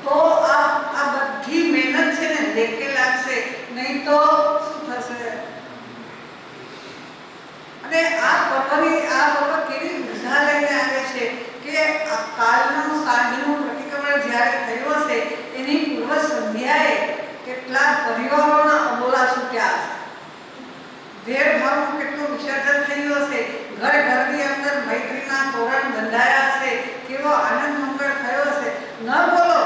તો આ બધી મહેનત છે ને લેખે લાગશે, નહીં તો શું થશે? અને આ પર્વ કેવી ઉર્જા લઈને આવે છે કે આ કાલનું સાંજનું પ્રતિક્રમણ જ્યારે થયું હશે એની પૂર્વ સંધ્યાએ કેટલા પરિવારોના અબોલા છૂટ્યા હશે, ભેદભાવનું કેટલું વિસર્જન થયું હશે, ઘરની અંદર મૈત્રીના તોરણ બંધાયા હશે, કેવો આનંદ મંગળ થયો હશે. ન બોલો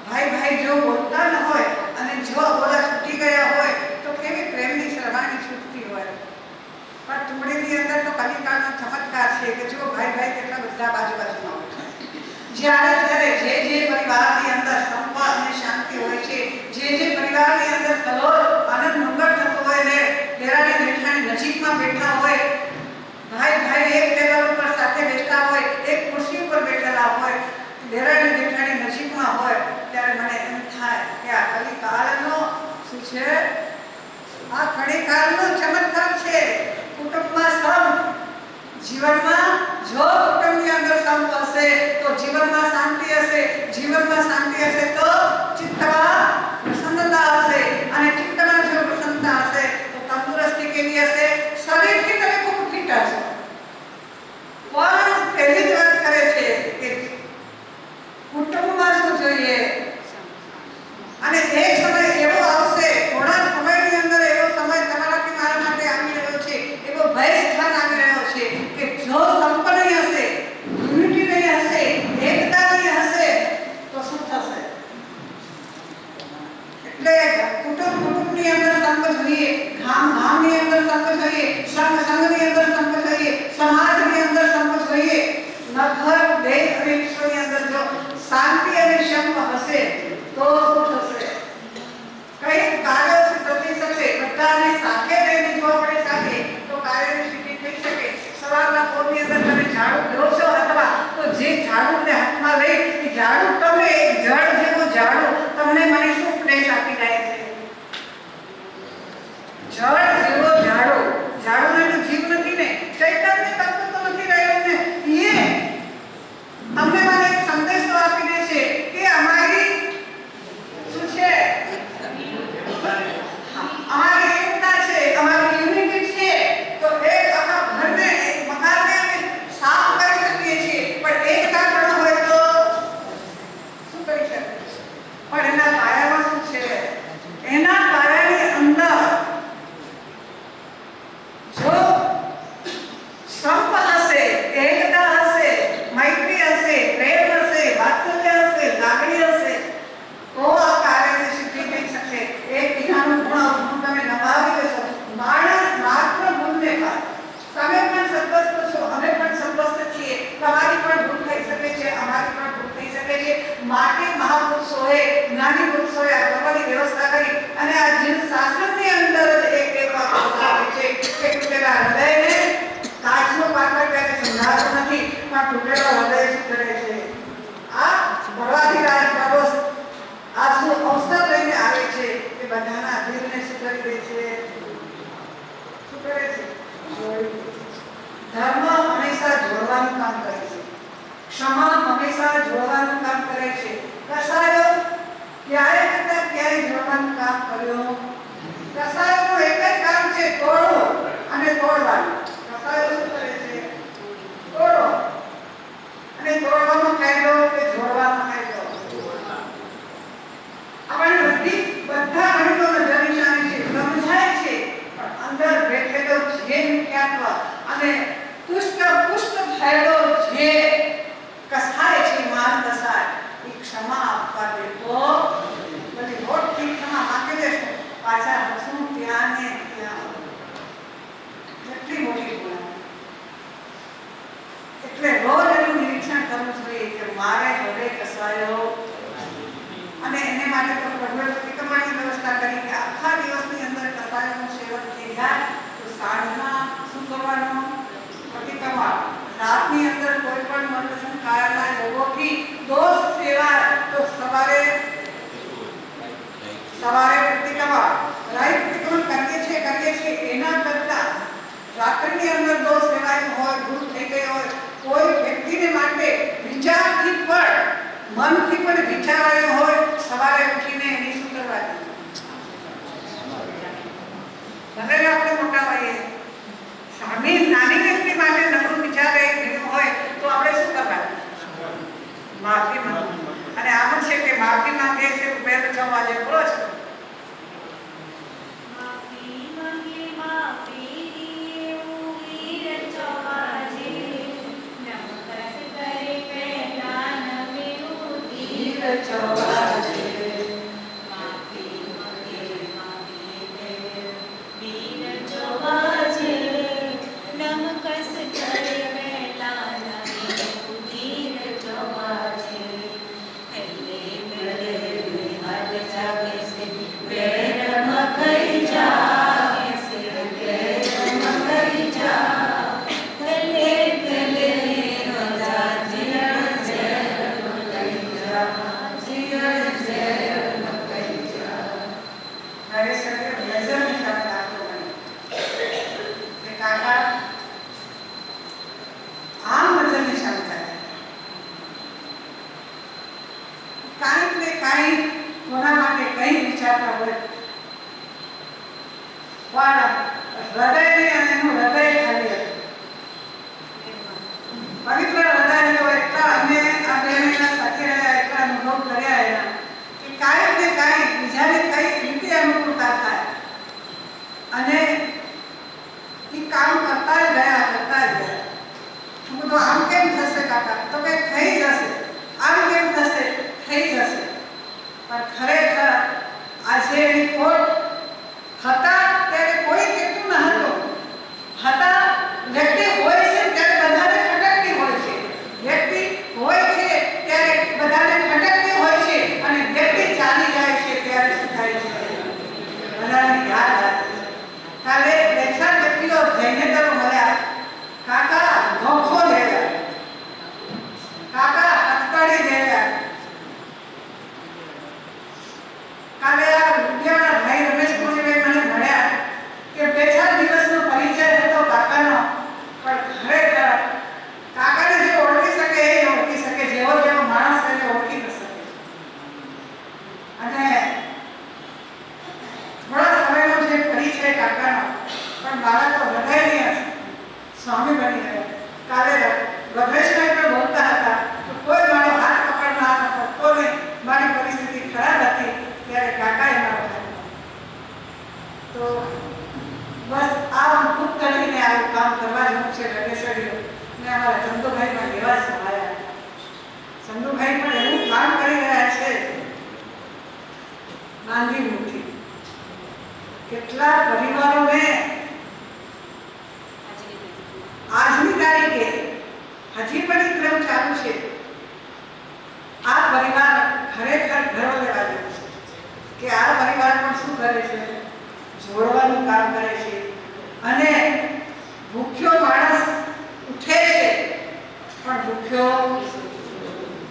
ભાઈ જો બોલતા ન હોય અને જો બોલા છૂટી ગયા હોય તો કેવી પ્રેમની સરવાણી છૂટતી હોય. પણ ટુકડીની અંદર તો કલિકાળનો ચમત્કાર છે કે જો ભાઈ કેટલા બધા બાજુમાં હોય. જ્યારે જે પરિવારની અંદર સંપા અને શાંતિ હોય છે, જે પરિવારની અંદર કલોલ આનંદ મંગળ થતો હોય ને, દેરાણી જેઠાણી નજીકમાં બેઠા હોય, ભાઈ એક ટેબલ ઉપર સાથે બેઠા હોય, એક ખુરશી ઉપર બેઠેલા હોય, દેરાણી જેઠાણી નજીકમાં હોય, ત્યારે મને એમ થાય કે આ કલિકાળનો શું છે? આ કલિકાળનો ચમત્કાર છે. કુટુંબમાં સમ, જીવનમાં જો કુટુંબની અંદર સમ હશે તો જીવનમાં શાંતિ હશે, જીવનમાં શાંતિ હશે તો ચિત્તમાં પ્રસન્નતા હશે, અને ચિત્તમાં જો પ્રસન્નતા હશે તો તંદુરસ્તી કેવી હશે? શરીરથી તમે ખૂબ ફિટ હશો. પણ પહેલી જ વાત કરે છે કે કુટુંબમાં શું જોઈએ, અને એક સમય એવો આવશે, થોડા સમયની અંદર એવો સમય તમારાથી મારા માટે આવી રહ્યો છે, એવો ભય સ્થાન આવી રહ્યો છે કે જો સંપન્ન નહીં હશે, યુનિટી નહીં હશે, એકતા નહીં હશે તો શું થશે? એટલે કુટુંબની અંદર સંપ જોઈએ, ગામની અંદર સંપ જોઈએ, સંઘની અંદર સંપ જોઈએ, સમાજની અંદર સંપ જોઈએ. નગર, દેશ અને વિશ્વની અંદર જો શાંતિ અને સંપ હશે તો શું થશે? કઈ કાર્ય સિદ્ધ થઈ શકશે. બધાને સાથે લઈને જો આપણે સાથે તો કાર્યની સિદ્ધિ થઈ શકે. સવારના પોરની અંદર તમે ઝાડુ લો છો અથવા તો જે ઝાડુને હાથમાં લઈ એ ઝાડુ તમને એક જળ જેવું ઝાડુ તમને મને શું ઉપદેશ આપી જાય છે? જળ જેવો ઝાડુ. ઝાડુનો જીવ નથી ને, ચૈતન્ય તત્વ તો નથી રહ્યું ને, એ તમને મને એક સંદેશો આપી દે છે કે અમારી શું છે? અમારી એકતા છે, અમારી યુનિટી છે. તો એક આખા ઘરને, એક મકાનને અમે સાફ કરી શકીએ માટે મહાપુરુષોએ જ્ઞાની પુરુષોએ આ પ્રકારની વ્યવસ્થા કરી અને આ જીવ શાસનની અંદર જ એક વાત આવે છે કે તૂટેલા હૃદયને કાચનું પાત્ર ક્યારે સંધારતું નથી, પણ તૂટેલા હૃદય શું કરે છે? આ ભરવાધીરાજ બાબો આ શું અવસર લઈને આવે છે કે બધાના દિલને શું કરી દે છે? શું કરે છે? ધર્મ હંમેશા જોડવાનું કામ કરે છે, ક્ષમા હંમેશા જોડવાનું કામ કરે છે. કસાયો ક્યારે કરતા ક્યારે જોડવાનું કામ કર્યું? કસાયોનું એક જ કામ છે, તોડવો અને તોડવાનું. કસાયો શું કરે છે? તોડો અને તોડવાનો કાયદો કે જોડવાનો કાયદો. આપણે બધા ગણિતોનો જનિશાન છે, સમજાય છે, પણ અંદર બેઠેલો જે મુખ્યત્વ અને પુષ્ટ થયેલો જે કસાય છે, માન કસાય, એ ક્ષમા આપવા દે તો બધી મોટી ક્ષમા માંગી લેશો, પાછા હસું ત્યાં ને ત્યાં. કેટલી મોટી ગુણ. એટલે રોજ એનું નિરીક્ષણ કરવું જોઈએ કે મારે હવે કસાયો, અને એને માટે તો પ્રભુએ પ્રતિક્રમણની વ્યવસ્થા કરી કે આખા દિવસની અંદર કસાયોનું સેવન થઈ જાય તો સાંજના શું કરવાનું? પ્રતિક્રમણ. રાતની અંદર કોઈ પણ મનપસંદ કાયમના યોગોથી દોષ સેવા તો સવારે પ્રતિક્રમણ રાઈ પ્રતિક્રમણ કરીએ છીએ એના કરતા રાત્રિની અંદર દોષ સેવાયું હોય, ભૂલ થઈ ગઈ હોય, કોઈ વ્યક્તિને માટે વિચારથી પણ મનથી પણ વિચારાયું હોય, સવારે ઉઠીને એની શું કરવાની? ભલે આપણે મોટા હોઈએ, સામે નાની વ્યક્તિ માટે નબળું વિચારે કર્યું હોય તો આપણે શું કરવાનું? માફી માંગવી. અને આમ છે કે માફી માંગે છે તો 6 વાગે બોલો છો. ખરેખર આજે રિપોર્ટ હતા ત્યારે કોઈ કહેતું ન હતું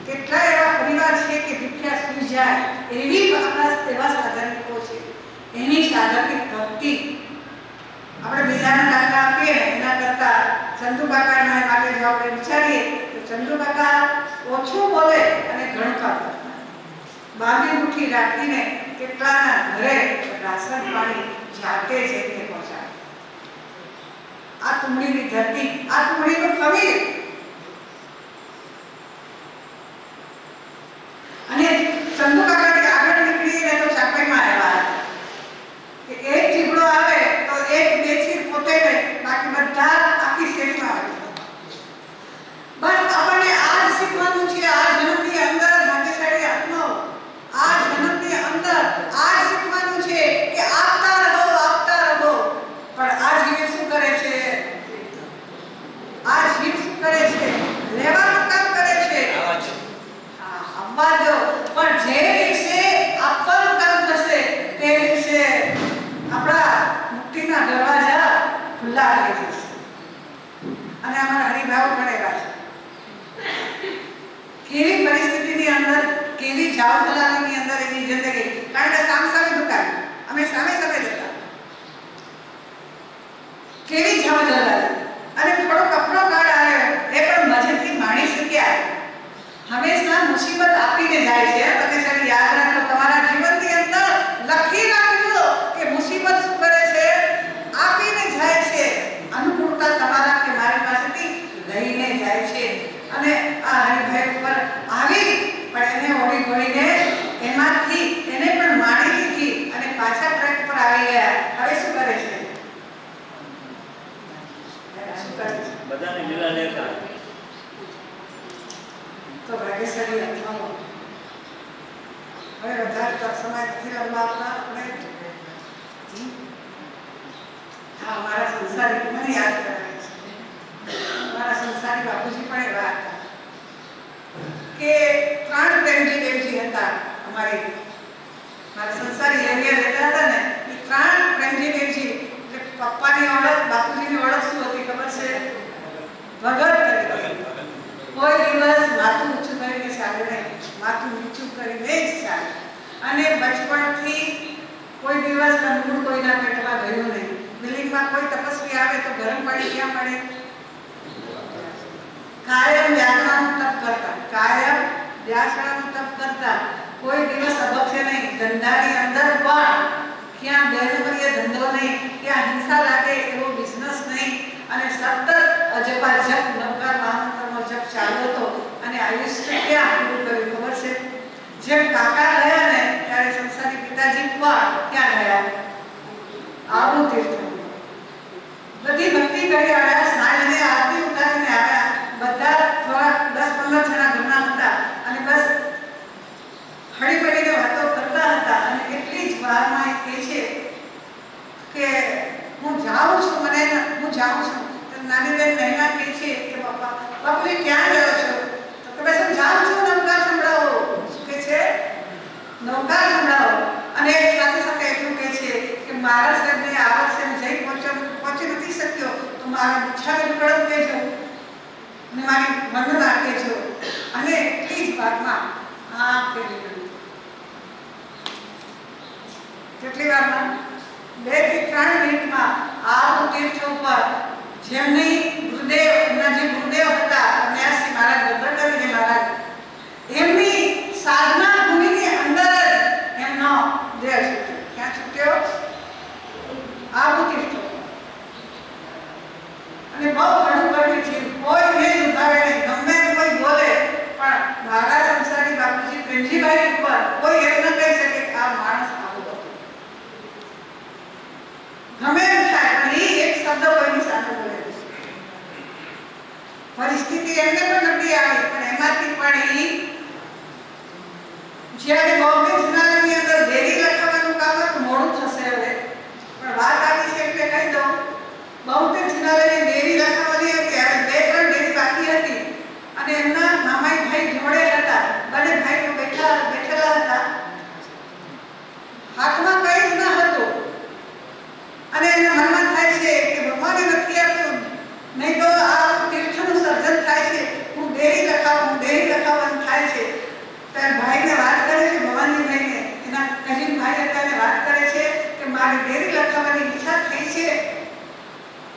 કેટલા એવા પરિવાર છે કે ભૂખ્યા સૂઈ જાય એવી આપણા એવા સાધનિકો છે. એની સાધનિક ભક્તિ આપણે બીજાના દાખલા આપીએ એના કરતા ચંદુ કાકાના માટે જો આપણે વિચારીએ તો ચંદુ કાકા ઓછું બોલે અને ઘણું કામ કરતા. બાંધી મુઠ્ઠી રાખીને કેટલાના ઘરે રાશન પાણી જાતે જઈને પહોંચાડે. આ તુમડીની ધરતી, આ તુમડીનું કબીર. અને ચંદુ કાકાથી આગળ નીકળીને તો ચાપાઈમાં આવ્યા કે એક ચીબડો આવે તો એક બે ચીર પોતે ગઈ, બાકી બધા આખી શેરીમાં આવે. બસ આપણને આ જ શીખવાનું છે. આ જન્મની અંદર ભાગ્યશાળી આત્માઓ, આ જન્મની અંદર આ જ શીખવાનું છે કે આપતા રહો, આપતા રહો. પણ આ જીવ શું કરે છે? આ જીવ શું કરે છે? લેવાનું કામ કરે છે. આપવા દો, પણ જે દિવસે આપવાનું કામ થશે તે દિવસે આપણા મુક્તિના દરવાજા ખુલ્લા થઈ જશે. અને અમારા હરિભાવ પણ એવા છે. કેવી પરિસ્થિતિની અંદર, કેવી જાવ જલાલીની અંદર એની જિંદગી. કારણ કે સામે દુકાન, અમે સામે જતા. કેવી જાવ જલાલી અને થોડો કપડો કાળ આવ્યો એ પણ મજેથી માણી શક્યા. હંમેશા મુસીબત આપીને જાય છે. તમે સારી યાદ રાખો, તમારા જીવનની અંદર લખી રાખજો કે મુસીબત શું કરે છે? આપીને જાય છે. અનુકૂળતા તમારા કે મારી પાસેથી લઈને જાય છે. અને આ હરિભાઈ ઉપર આવી પણ એને ઓળી ગોળીને એમાંથી એને પણ માણી લીધી અને પાછા ટ્રેક પર આવી ગયા. હવે શું કરે છે? બધાને લીલા લેતા તો ભાગ્યશાળી આત્માઓ. હવે વધારે સમય નથી લંબાવતા આપણે. હા, મારા સંસારી મને યાદ કરાવે છે. મારા સંસારી બાપુજી પણ એવા હતા કે ત્રણ પ્રેમજી દેવજી હતા. મારા સંસારી એરિયા રહેતા હતા ને, એ ત્રણ પ્રેમજી દેવજી. એટલે પપ્પાની ઓળખ, બાપુજીની ઓળખ શું હતી ખબર છે? ભગત તરીકે. કોઈ દિવસ માથું ઊંચું કરીને ચાલે નહીં, માથું નીચું કરીને જ ચાલે. અને બચપણથી કોઈ દિવસ કંદમૂળ કોઈના પેટમાં ગયું નહીં. બિલ્ડિંગમાં કોઈ તપસ્વી આવે તો ગરમ પાણી ક્યાં મળે? કાયમ વ્યાસણાનું તપ કરતા, કાયમ વ્યાસણાનું તપ કરતા. કોઈ દિવસ અબકશે નહીં. ધંધાની અંદર પણ ક્યાં બેનમરીય ધંધો નહીં, ક્યાં હિંસા લાગે એવો બિઝનેસ નહીં. અને સતત અજપા જપ, નવકાર મહામંત્રનો જપ ચાલુ હતો. અને આયુષ્ય ક્યાં પૂરું કર્યું ખબર છે? જેમ કાકા ગયા ને ત્યારે સંસારી પિતાજી પણ ક્યાં ગયા? આબુ તીર્થ. બધી ભક્તિ કરી આવ્યા, સાંજને આરતી ઉતારીને આવ્યા. બધા થોડા 10-15 જણા ઘરના હતા અને બસ હળીમળીને વાતો કરતા હતા. અને એટલી જ વારમાં એ કહે છે કે હું જાઉં છું. નાની બેન નૈના કહે છે કે બાપુજી ક્યાં ગયો છો? તો બસ હું જાઉં છું, નવકાર સંભળાવો. શું કહે છે? નવકાર સંભળાવો. અને સાથે સાથે એટલું કહે છે કે મારા સાહેબને આ વર્ષે જઈ પહોંચી નથી શક્યો તો મારા ગુચ્છાને કડક કહેજો અને મારી વંદના કહેજો. અને એટલી જ વાતમાં આ કરી ગયું. કેટલી વારમાં? 2 થી 3 મિનિટમાં આ તીર્થ ઉપર જેમની ગુરુદેવ, એમના જે ગુરુદેવ હતા અન્યાસી મહારાજ, ભદ્રકવિજી મહારાજ, એમની સાધના ભૂમિની અંદર જ એમનો દેહ છૂટ્યો. ક્યાં છૂટ્યો? આ તીર્થ. અને બહુ ઘણું કર્યું છે. કોઈને દુભાવે નહીં, ગમે કોઈ બોલે, પણ મારા સંસારી બાપુજી પ્રેમજીભાઈ ઉપર કોઈ એમ ન કહી શકે કે આ માણસ આવો હતો. ગમે એમ થાય પણ એ એક શબ્દ કોઈની સાથે બોલે. પરિસ્થિતિ એમને પણ નબળી આવી પણ એમાંથી પણ એ જ્યારે બૌદ્ધિક જનાલની અંદર ડેરી લખાવવાનું કામ હતું, મોડું થશે હવે પણ વાત આવી છે એટલે કહી દઉં. બૌદ્ધિક જનાલની ડેરી લખાવવાની હતી. હવે 2-3 ડેરી બાકી હતી અને એમના મામાઈ ભાઈ જોડે હતા. બંને ભાઈઓ બેઠેલા હતા. હાથમાં કંઈ જ ન હતું. અને એના મનમાં થાય છે કે ભગવાને નથી આપ્યું, નહીં તો આ તીર્થનું સર્જન થાય છે. હું ડેરી લખાવું, થાય છે ત્યારે ભાઈને વાત કરે છે, ભવાનીભાઈને, એના કઝિન ભાઈ અત્યારે વાત કરે છે કે મારી ડેરી લખાવવાની ઈચ્છા થઈ છે,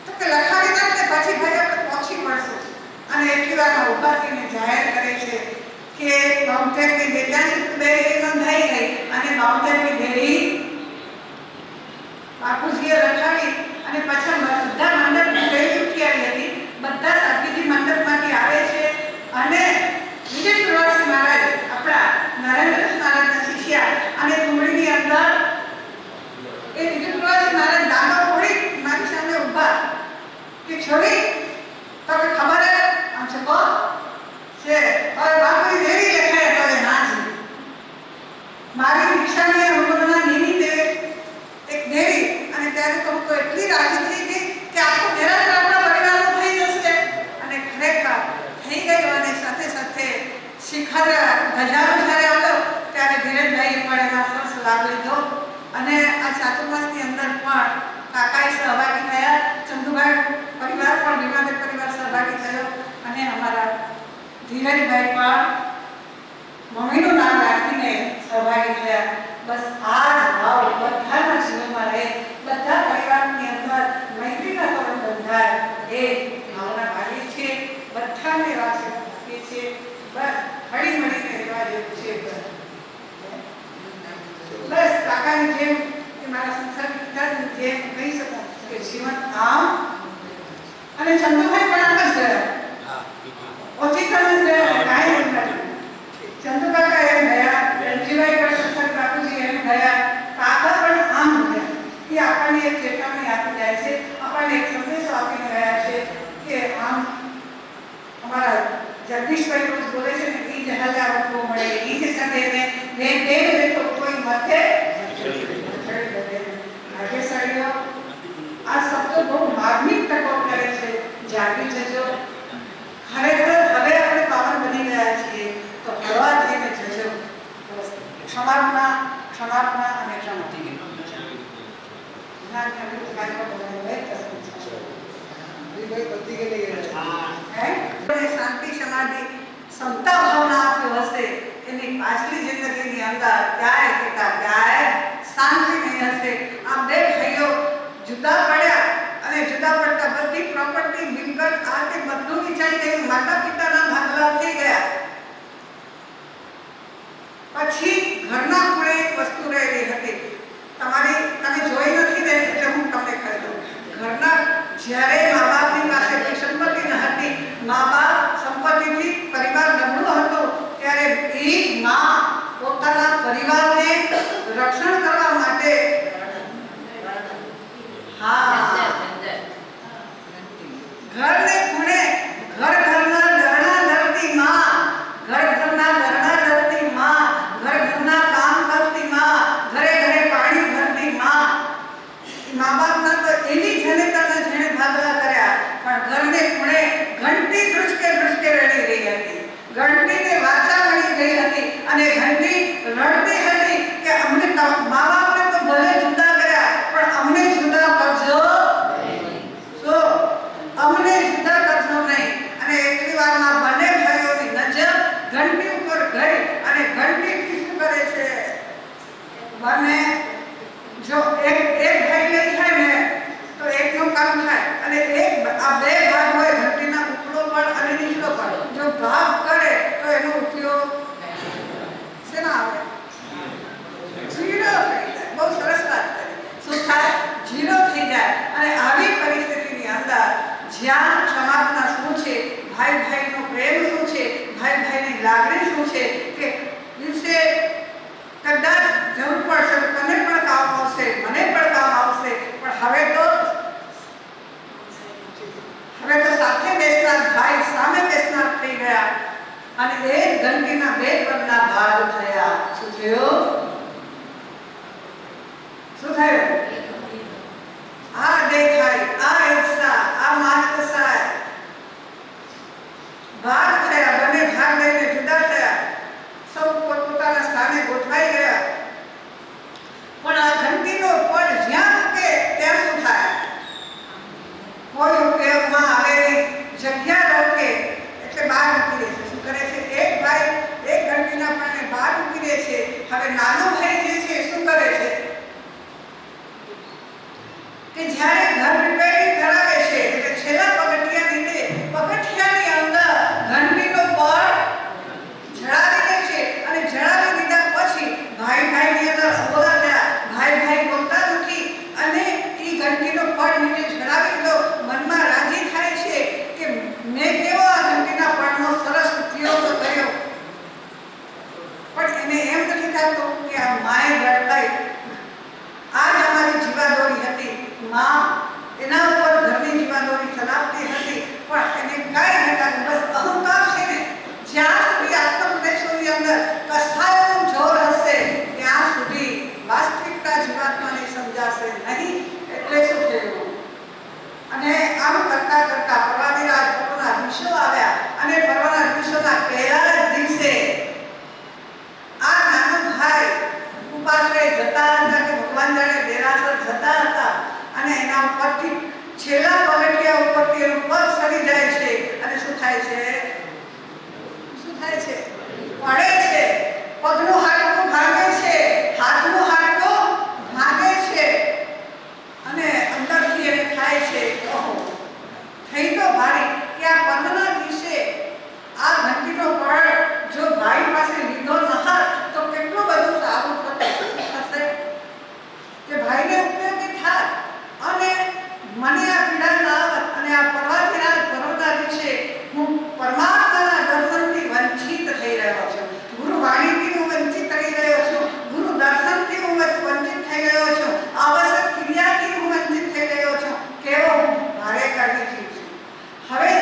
તો કે લખાવી નાખ ને પછી ભાઈ આપણે પહોંચી પડશું. અને એટલી વારમાં ઊભા થઈને જાહેર કરે છે કે બાઉન્ટેનની ડેરી નોંધાઈ ગઈ અને બાઉન્ટેનની ડેરી બાપુજીએ લખાવી અને પાછા બધા મંડપની ડેરી ઉઠી આવી હતી. બધા સાધ્વીજી મંડપમાંથી આવે છે અને વિજય પ્રવાસી મહારાજ આપણા નરેન્દ્રદાસ મહારાજના શિષ્યા અને તુમડીની અંદર એ વિજય પ્રવાસી મહારાજ દાંડો ફોડી મારી સામે ઊભા કે છોડી તો કે ખબર હે આમ છે કો છે और बापू देरी लखाया तो ना जी મારી દીક્ષાની ઉંમરના નિમિત્તે એક દેરી અને ત્યારે તો હું એટલી રાજી થઈ ગઈ કે આખો દેરાસર આપણા પરિવારનો થઈ જશે અને ખરેખર થઈ ગયું. અને સાથે સાથે શિખર ગજારો જ્યારે આવ્યો ત્યારે ધીરજભાઈએ પણ એમાં સરસ લાભ લીધો અને આ ચાતુર્માસની અંદર પણ કાકાએ સહભાગી થયા, ચંદુભાઈ પરિવાર પણ વિમાદર પરિવાર સહભાગી થયો અને અમારા ધીરજભાઈ પણ મમ્મીનું નામ રાખીને સહભાગી થયા. બસ આ જ ભાવ બધાના જીવનમાં રહે, બધા પરિવારની અંદર મૈત્રીના તોરણ બંધાય એ ભાવના ભાવીએ છીએ, બધાને રાશી આપીએ છીએ. બસ હળી મળીને રહેવા જેવું છે. બસ કાકાની જેમ કે મારા સંસારની પિતાની જેમ કહી શકું કે જીવન આમ અને ચંદુભાઈ પણ આમ જ ગયા, ઓછી તમે જ ગયા, કાંઈ નથી. ચંદુ કાકા એમ ગયા, રણજીભાઈ પણ સંસાર બાપુજી એમ ગયા, કાકા પણ આમ ગયા. એ આપણને એક ચેતવણી આપી જાય છે, આપણને એક સંદેશો આપીને ગયા છે કે આમ અમારા જગદીશભાઈ રોજ બોલે છે ને, ઈ જ હલા ઉઠવો મળે, ઈ જ સદેને ને દેવ તો કોઈ મતે ભાગ્યશાળીઓ આ શબ્દો બહુ માર્મિક ટકો કરે છે. જાગી જજો, ખરેખર હવે આપણે પાવન બની ગયા છીએ તો હળવા થઈને જજો. ક્ષમાપના ક્ષમાપના અને ક્ષમા શાંતિ સમાધિ સમતા ભાવના આપ્યો હશે એની પાછલી જિંદગીની અંદર ક્યાંય પિતા ક્યાંય શાંતિ નહીં હશે. આ બે ભાઈઓ જુદા પડ્યા અને જુદા પડતા બધી પ્રોપર્ટી મિલકત આ તે બધું વિચારી ગયું, માતા પિતાના ભાગલા થઈ ગયા. પછી ઘરના ખૂણે એક વસ્તુ રહેલી હતી, તમે જોઈ નથી ને એટલે હું તમને કહી દઉં. ઘરના જ્યારે મા બાપની પાસે કોઈ સંપત્તિ ન હતી, મા બાપ સંપત્તિથી પરિવાર નબળો હતો, ત્યારે એ મા પોતાના પરિવારને રક્ષણ કરવા માટે ઘરને ખૂણે ઘરના દરણા ધરતી માં, ઘરના દરણા ધરતી માં, ઘરના કામ કરતી માં, ઘરે ઘરે પાણી ભરતી માં. મા બાપના તો એની જનતાના જેણે ભાગલા કર્યા, પણ ઘરને ખૂણે ઘંટી ધ્રુસકે ધ્રુસકે રડી રહી હતી, ઘંટીને વાચા મળી ગઈ હતી અને ઘંટી રડતી હતી કે અમને મા બાપને તો ભલે જુદા કર્યા પણ અમને જુદા કરજો, અમને જુદા કરશો નહીં. અને એટલી વારમાં બંને ભાઈઓની નજર ઘંટી ઉપર ગઈ અને ઘંટીથી શું કરે છે, બંને જો એક ભાઈ લઈ જાય ને તો એકનું કામ થાય અને આ બે ભાગ હોય ઘંટીના ઉપલો પણ અને નીચલો પણ, જો ભાગ કરે તો એનો ઉપયોગ શેના આવે? જીરો થઈ જાય. બહુ સરસ વાત કરી. શું થાય? જીરો થઈ જાય. અને આવી પરિસ્થિતિની અંદર જ્યાં ક્ષમાપના શું છે, ભાઈ ભાઈનો પ્રેમ શું છે, ભાઈ ભાઈની લાગણી શું છે કે દિવસે કદાચ જરૂર પડશે તને પણ કામ આવશે, મને પણ કામ આવશે, પણ હવે તો સાથે બેસનાર ભાઈ સામે બેસનાર થઈ ગયા અને એ ઘંટીના બે પગના ભાગ થયા. શું થયું? શું થયું? આ દેખાય, આ ઈચ્છા, આ માનકસાય ભાગ થયા, બંને ભાગ લઈને જુદા થયા, સૌ પોતપોતાના સ્થાને ગોઠવાઈ ગયા. પણ આ ઘંટીનો પડ જ્યાં મૂકે ત્યાં શું થાય? કોઈ ઉપયોગમાં આવેલી જગ્યા રોકે એટલે બહાર મૂકી દે છે. શું કરે છે? એક ભાઈ એક છેલ્લા પગથિયા ઉપરથી એનો પગ સરી જાય છે અને શું થાય છે? પડે છે. પગનું હાડકું ભાગે છે, હાથનું હાડકું ભાગે છે અને અંદરથી એને થાય છે થઈ તો ભારી કે આ 15ના દિવસે આ ઘંટીનો પડ જો ભાઈ પાસે લીધો ન હોત તો કેટલું બધું સારું થશે કે ભાઈને ઉપયોગી થાત અને મને આ પીડા ન આવત અને આ પરવાદીના પર્વના દિવસે હું પરમાત્માના દર્શનથી વંચિત થઈ રહ્યો છું, ગુરુ વાણીથી હું વંચિત થઈ રહ્યો છું, ગુરુ દર્શનથી હું વંચિત થઈ રહ્યો છું, આવશ્યક ક્રિયાથી હું વંચિત થઈ રહ્યો છું. કેવો ભારે કાઢી છું. હવે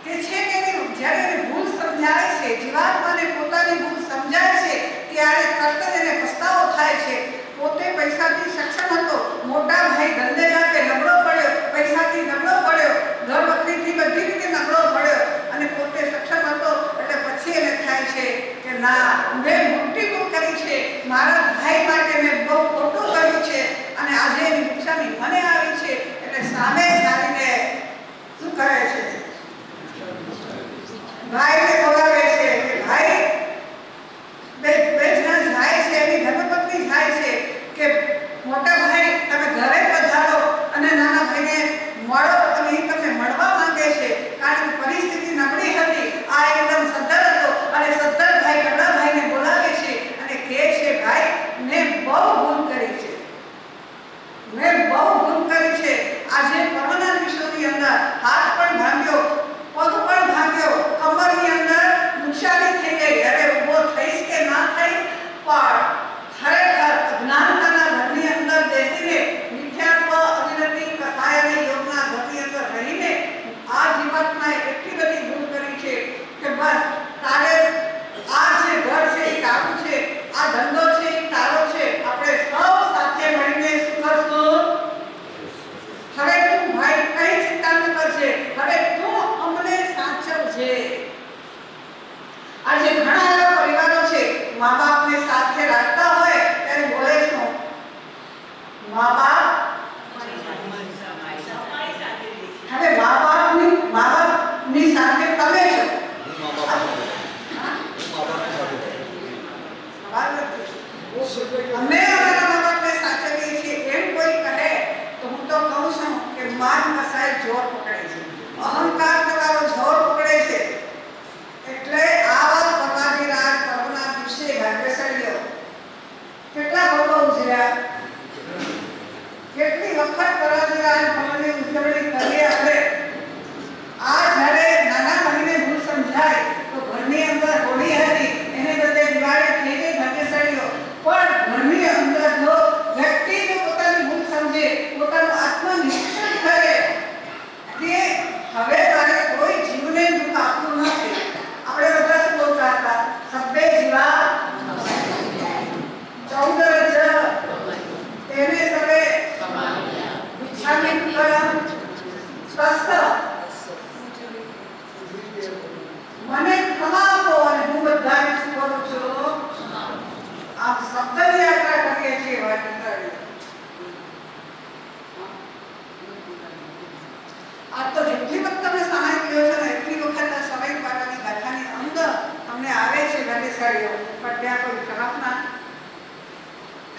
તે છે કે જ્યારે એને ભૂલ સમજાય છે, જીવાત્માને પોતાની ભૂલ સમજાય છે ત્યારે તરત જ એને પસ્તાવો થાય છે. પોતે પૈસાથી સક્ષમ હતો, મોટા ભાઈ ધંધે ઘાટે નબળો પડ્યો, પૈસાથી નબળો પડ્યો, ઘર બકરીથી બધી રીતે નબળો પડ્યો અને પોતે સક્ષમ હતો એટલે પછી એને થાય છે કે ના, મેં મોટી ભૂલ કરી છે, મારા ભાઈ માટે મેં બહુ ખોટું કર્યું છે અને આજે એની નુકસાની મને આવી છે. એટલે સામે ચાલીને શું કરે છે? ભાઈને બોલાવે છે કે ભાઈ બે જણા જાય છે, એની ધર્મપત્ની જાય છે કે મોટા ભાઈ તમે ઘરે પધારો અને નાના ભાઈને મળો અને એ તમને મળવા માંગે છે કારણ કે પરિસ્થિતિ નબળી હતી. આ એકદમ સદ્ધર હતો અને સદ્ધર ભાઈ નાના ભાઈને બોલાવે છે અને કહે છે ભાઈ મેં બહુ ભૂલ કરી છે, આજે પર્વના દિવસોની અંદર હાથ પણ ભાંગ્યો, પગ પણ ભાંગ્યો, કમરની અંદર નુકસાની થઈ ગઈ. હવે ઊભો થઈશ કે ના થઈશ, પણ ખરેખર અજ્ઞાનતાના ઘરની અંદર બેસીને મિથ્યાત્વ અવિરતિ કથાય અને યોગના ઘરની અંદર રહીને આ જીવાત્માએ એટલી બધી ભૂલ કરી છે કે બસ તારે આ જે ઘર છે એ તારું છે, આ ધંધો છે એ તારો છે, આપણે સૌ સાથે મળીને શું કરશું? હવે તું ભાઈ કઈ ચિંતા ન કરશે, હવે તું અમને સાચવજે. આજે ઘણા એવા પરિવારો છે મા બાપને સાથે રાખતા હોય ત્યારે બોલે છે મા બાપ, હવે મા બાપની સાથે તમે છો, અમે અમારા મા બાપને સાચવીએ છીએ એમ કોઈ કહે તો હું તો કહું છું કે માન કસાય જોર પકડે છે, અહંકાર તમારો જોર પકડે છે. એટલે આવા પરમાધિરાજ પર્વના દિવસે ભાગ્યશાળીઓ કેટલા ભોગો ઉજવ્યા, કેટલી વખત પરમાધિરાજ પર્વની ઉજવણી કરીએ આપણે. આ જ્યારે નાના ભાઈને ભૂલ સમજાય તો ઘરની અંદર હોળી હતી એને બદલે દિવાળી થઈ ગઈ ભાગ્યશાળીઓ. પણ ઘરની અંદર જો વ્યક્તિ જો પોતાની ભૂલ સમજે, પોતાનું આત્મનિરીક્ષણ કરે કે હવે મારે કોઈ જીવને દુઃખ આપવું નથી. આપણે બધા શું બોલતા હતા? સભ્ય જીવા 14 રજ તેને સવે વિછામી કરમ સ્વસ્થ મને ક્ષમા આપો અને હું બધાને શું કરું છું? આપ શબ્દની યાત્રા કરીએ છીએ. આ તો જેટલી વખત તમે સમય કહ્યો છો ને એટલી વખત આ સમય પાડવાની ગાથાની અંદર અમને આવે છે ભાગ્યશાળીઓ, પણ ત્યાં કોઈ ખરાબ ના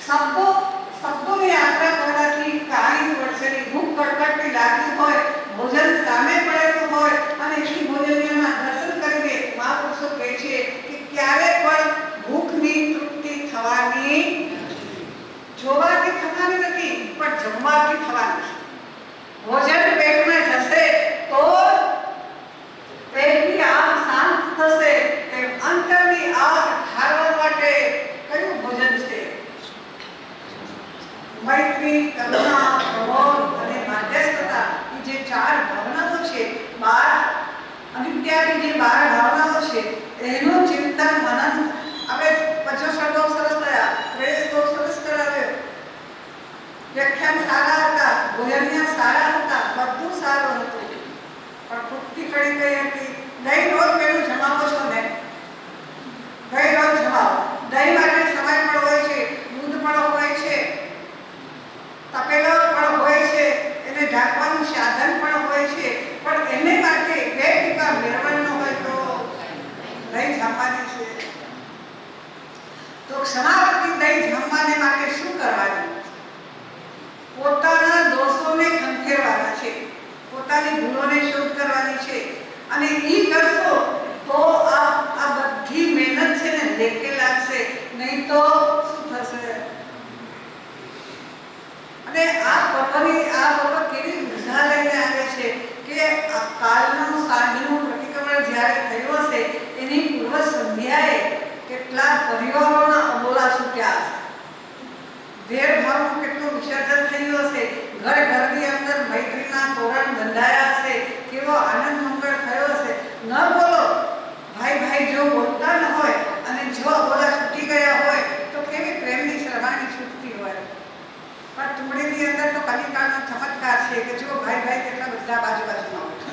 શબ્દોની યાત્રા કરવાથી કાળી વર્ષેની ભૂખ કડકડતી લાગી હોય, ભોજન સામે પડેલું હોય અને એ ભોજનના દર્શન કરીને મહાપુરુષો કહે છે કે ક્યારે પણ ભૂખની તૃપ્તિ થવાની જોવાથી થવાની નથી પણ જમવાથી થવાની. ભોજન પેટમાં જશે તો પેટની આગ શાંત થશે. તેમ અંતરની આગ ઠારવા માટે કયું ભોજન છે? મૈત્રી, કરુણા, પ્રબોધ અને મધ્યસ્થતા એ જે 4 ભાવનાઓ છે, 12 અનિત્યાની જે 12 ભાવનાઓ છે એનું ચિંતન મનન આપણે 50 શ્લોક સરસ થયા, 30 શ્લોક સરસ કરાવ્યો, વ્યાખ્યાન સારા હતા, ભોજનિયા સારા હતા, બધું સારું હતું, પણ ખૂટતી કડી કઈ હતી? દહીં રોજ પેલું જમાવો છો ને, દહીં રોજ જમાવો. દહીં માટે સમય પણ હોય છે, દૂધ પણ હોય છે, તપેલો પણ હોય છે, એને ઢાંકવાનું સાધન છે. તો ક્ષમાવૃત્તિ દઈ જમવાને માટે શું કરવાનું? પોતાના દોષોને ખંખેરવાના છે, પોતાની ભૂલોને શોધ કરવાની છે. અને ઈ કરશો તો આ બધી મહેનત છે ને લેખે લાગશે, નહીં તો શું થશે? અને આ પર્વ કેવી ઉર્જા લઈને આવે છે કે આ કાલનું સાંજનું પ્રતિક્રમણ જ્યારે થયું હશે એની પૂર્વ સંધ્યાએ કેટલા પરિવારોના અબોલા છૂટ્યા હશે, ભેદભાવનું કેટલું વિસર્જન થયું હશે, ઘરની અંદર મૈત્રીના તોરણ બંધાયા હશે, કેવો આનંદ મંગળ થયો હશે. ન બોલો ભાઈ જો બોલતા ન હોય અને જો અબોલા છૂટી ગયા હોય તો કેવી પ્રેમની સરવાણી છૂટતી હોય. પણ ટુકડીની અંદર તો કલિકાળનો ચમત્કાર છે કે જો ભાઈ કેટલા બધા બાજુમાં ઉઠે.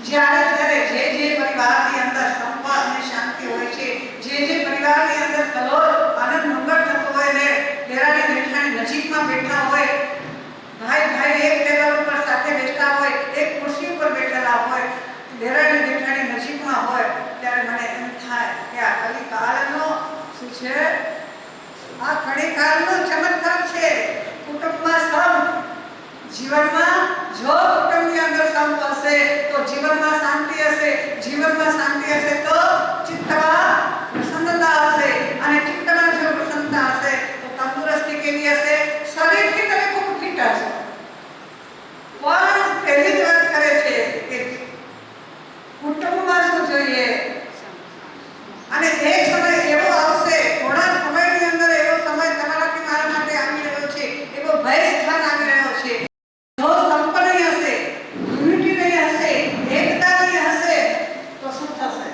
જ્યારે જે પરિવારની અંદર સંપ અને શાંતિ હોય છે, જે પરિવારની અંદર કલોલ આનંદ મંગળ થતો હોય ને દેરાણી જેઠાણી નજીકમાં બેઠા હોય, ભાઈ એક ટેબલ ઉપર સાથે બેઠા હોય, એક ખુરશી ઉપર બેઠેલા હોય, દેરાણી જેઠાણી નજીકમાં હોય, ત્યારે મને એમ થાય કે આ કલિકાળનો શું છે? આ કલિકાળનો ચમત્કાર છે. કુટુંબમાં સંપ, જીવનમાં જો કુટુંબની અંદર સંપ હશે તો જીવનમાં શાંતિ હશે, જીવનમાં શાંતિ હશે તો ચિત્તમાં પ્રસન્નતા હશે, અને ચિત્તમાં જો પ્રસન્નતા હશે તો તંદુરસ્તી કેવી હશે? શરીરથી તમે ખૂબ ફિટ હશો. પણ પહેલી જ વાત કરે છે કે કુટુંબમાં શું જોઈએ? અને એક સમય એવો આવશે, થોડા સમયની અંદર એવો સમય તમારાથી મારા માટે આવી રહ્યો છે, એવો ભય સ્થાન આવી રહ્યો છે. જો સંપ નહીં હશે, યુનિટી નહીં હશે, એકતા નહીં હશે તો શું થશે?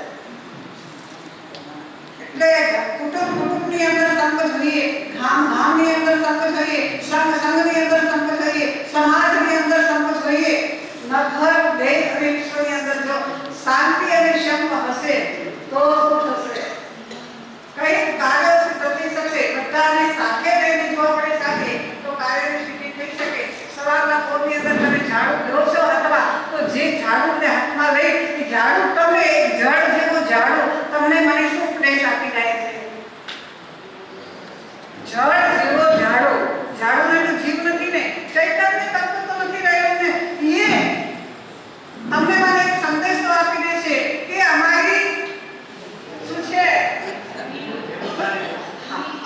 એટલે કુટુંબની અંદર સંપ જોઈએ, ગામની અંદર સંપ જોઈએ, સંઘની અંદર સંપ જોઈએ, સમાજની અંદર સંપ જોઈએ. નગર, દેશ અને વિશ્વની અંદર જો શાંતિ અને સંપ હશે તો શું થશે? કઈ કાર્ય સિદ્ધ થઈ શકશે. બધાને સાથે લઈને જો આપણે સાથે તો કાર્યની સિદ્ધિ થઈ શકે. સવારના પોરની અંદર તમે ઝાડુ લો છો અથવા તો જે ઝાડુને હાથમાં લઈ એ ઝાડુ તમે જળ જેવું ઝાડુ તમને મને શું ઉપદેશ આપી જાય છે? જળ જેવો ઝાડુ, ઝાડુનો જીવ નથી ને, ચૈતન્ય તત્વ તો નથી રહ્યો ને. એ અમને મને એક સંદેશો આપી દે છે કે અમારી શું છે?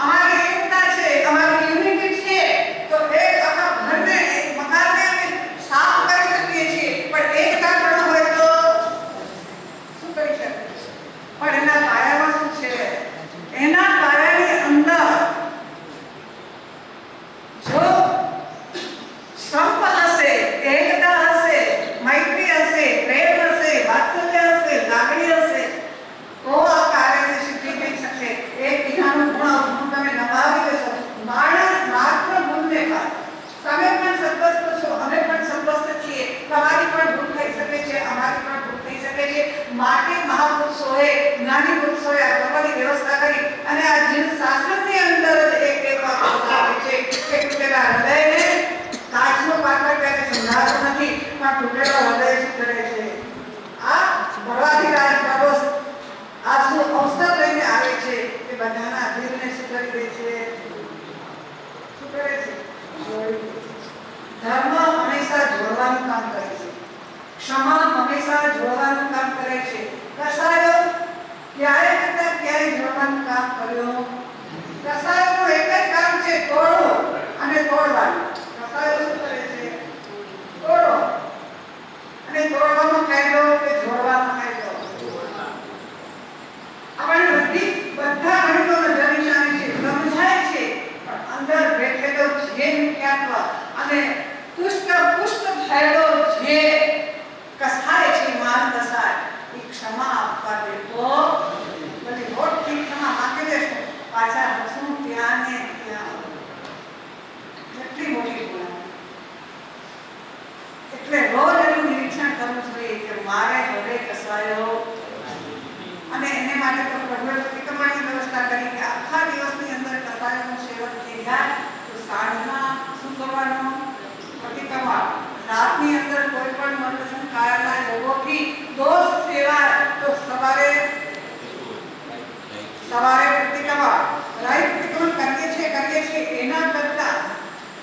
અમારી એકતા છે, અમારી યુનિટી છે. તો એક આખા ઘરને, એક મકાનને અમે સાફ કરી શકીએ છીએ, પણ એકતા ન હોય તો શું કરી શકીએ? પણ એના પાયામાં શું છે? એના પાયાની અંદર જો સંપ હશે, એકતા હશે, મૈત્રી હશે, પ્રેમ હશે, વાત્સલ્ય હશે, લાગણી હશે તો આ કાર્યની સિદ્ધિ થઈ શકશે. એકબીજાનું ગુણ તમે નભાવી દેશો. માણસ માત્ર ગુણને ખાય. તમે પણ સદસ્ત છો, અમે પણ સદસ્ત છીએ. તમારી પણ ભૂલ થઈ શકે છે, અમારી પણ ભૂલ થઈ શકે છે. માટે મહાપુરુષોએ, જ્ઞાની પુરુષોએ આ કર્મની વ્યવસ્થા કરી અને આ જીવ શાસનની અંદર જ એક આવે છે કે તૂટેલા હૃદયને કાચનો પાત્ર ક્યારે સમજાતો નથી, પણ તૂટેલો હૃદય શું કરે છે? આ ભરવાધીરાજ બાબો આ શું અવસર લઈને આવે છે કે બધાના દિલને શું કરી દે છે? શું કરે છે? ધર્મ હંમેશા જોડવાનું કામ કરે છે, ક્ષમા હંમેશા જોડવાનું કામ કરે છે. કસાયો ક્યારે જોડવાનું કામ કર્યો? કસાયોનું એક જ કામ છે, તોડવું અને તોડવાનું. કસાયો શું કરે છે? તોડો. અને તોડવાનો ફાયદો કે જોડવાનો ફાયદો? આપણે બધા ગણિતો નજરની છે, સમજાય છે, પણ અંદર બેઠેલો જે મુખ્યત્વ અને પુષ્ટ થયેલો જે કસાય છે, માન કસાય, એ ક્ષમા આપવા દે તો બધી મોટી ક્ષમા માંગી લેશો, પાછા હસું ત્યાં ને ત્યાં. કેટલી મોટી ગુણ. એટલે રોજ એનું નિરીક્ષણ કરવું જોઈએ કે મારે હવે કસાયો. અને એને માટે તો પ્રભુએ પ્રતિક્રમણની વ્યવસ્થા કરી કે આખા દિવસની અંદર કસાયોનું સેવન થઈ જાય તો સાંજના શું કરવાનું? પ્રતિક્રમણ. રાતની અંદર સવારે પ્રતિક્રમણ રાઈ પ્રતિક્રમણ કરીએ છીએ એના કરતા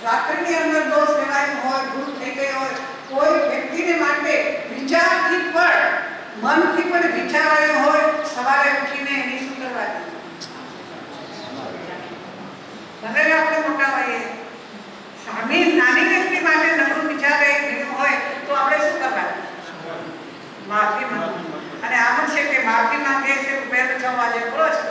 રાત્રિની અંદર દોષ લેવાયો હોય, ભૂલ થઈ ગઈ હોય, કોઈ વ્યક્તિને માટે વિચારથી પણ મનથી પણ વિચારાયો હોય, સવારે ઉઠીને એની શું કરવાની? ભલે આપણે મોટા હોઈએ, સામી નાની વ્યક્તિ માટે નબળું વિચારે કર્યું હોય તો આપણે શું કરવાનું? માફી માંગવી. અને આમ છે કે માફી માંગે છે પહેલ 6 વાગે બોલો છો.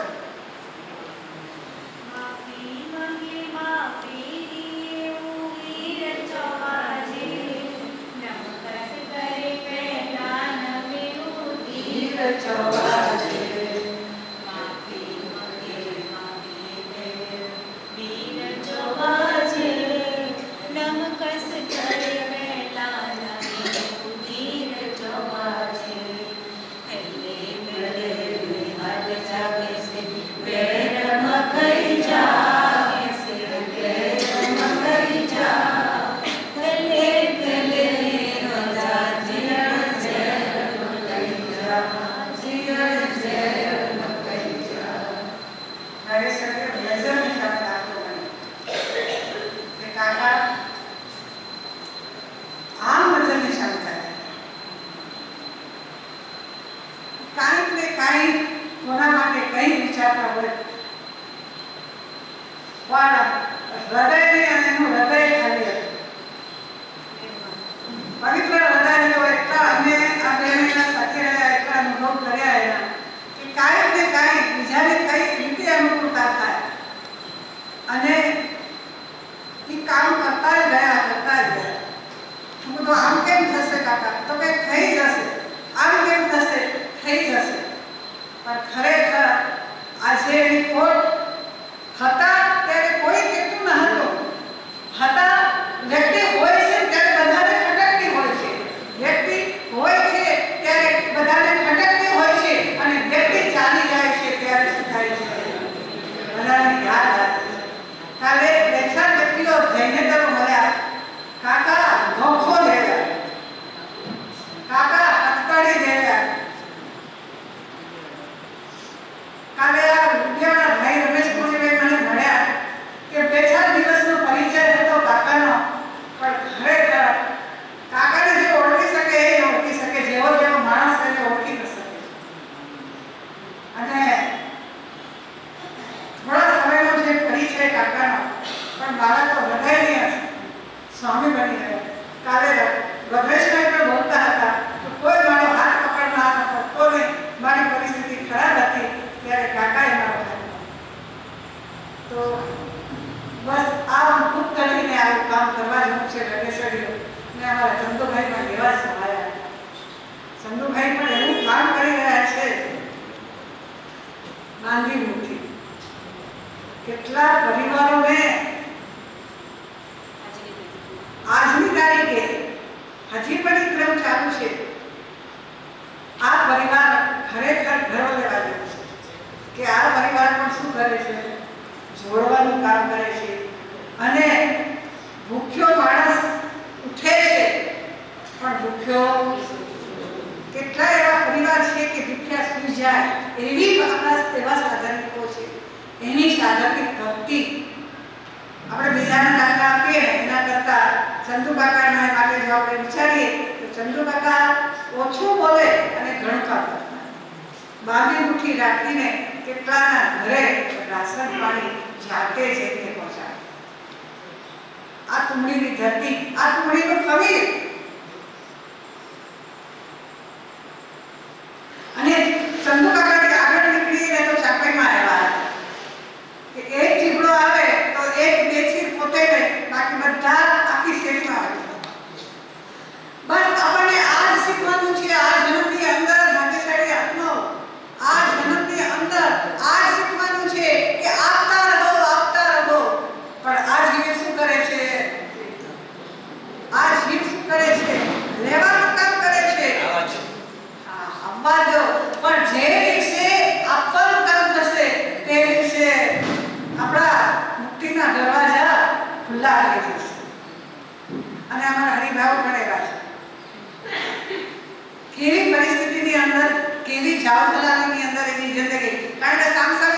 કેવી પરિસ્થિતિની અંદર કેવી જાવ જલાલીની અંદર એની જિંદગી, કારણ કે સામસામે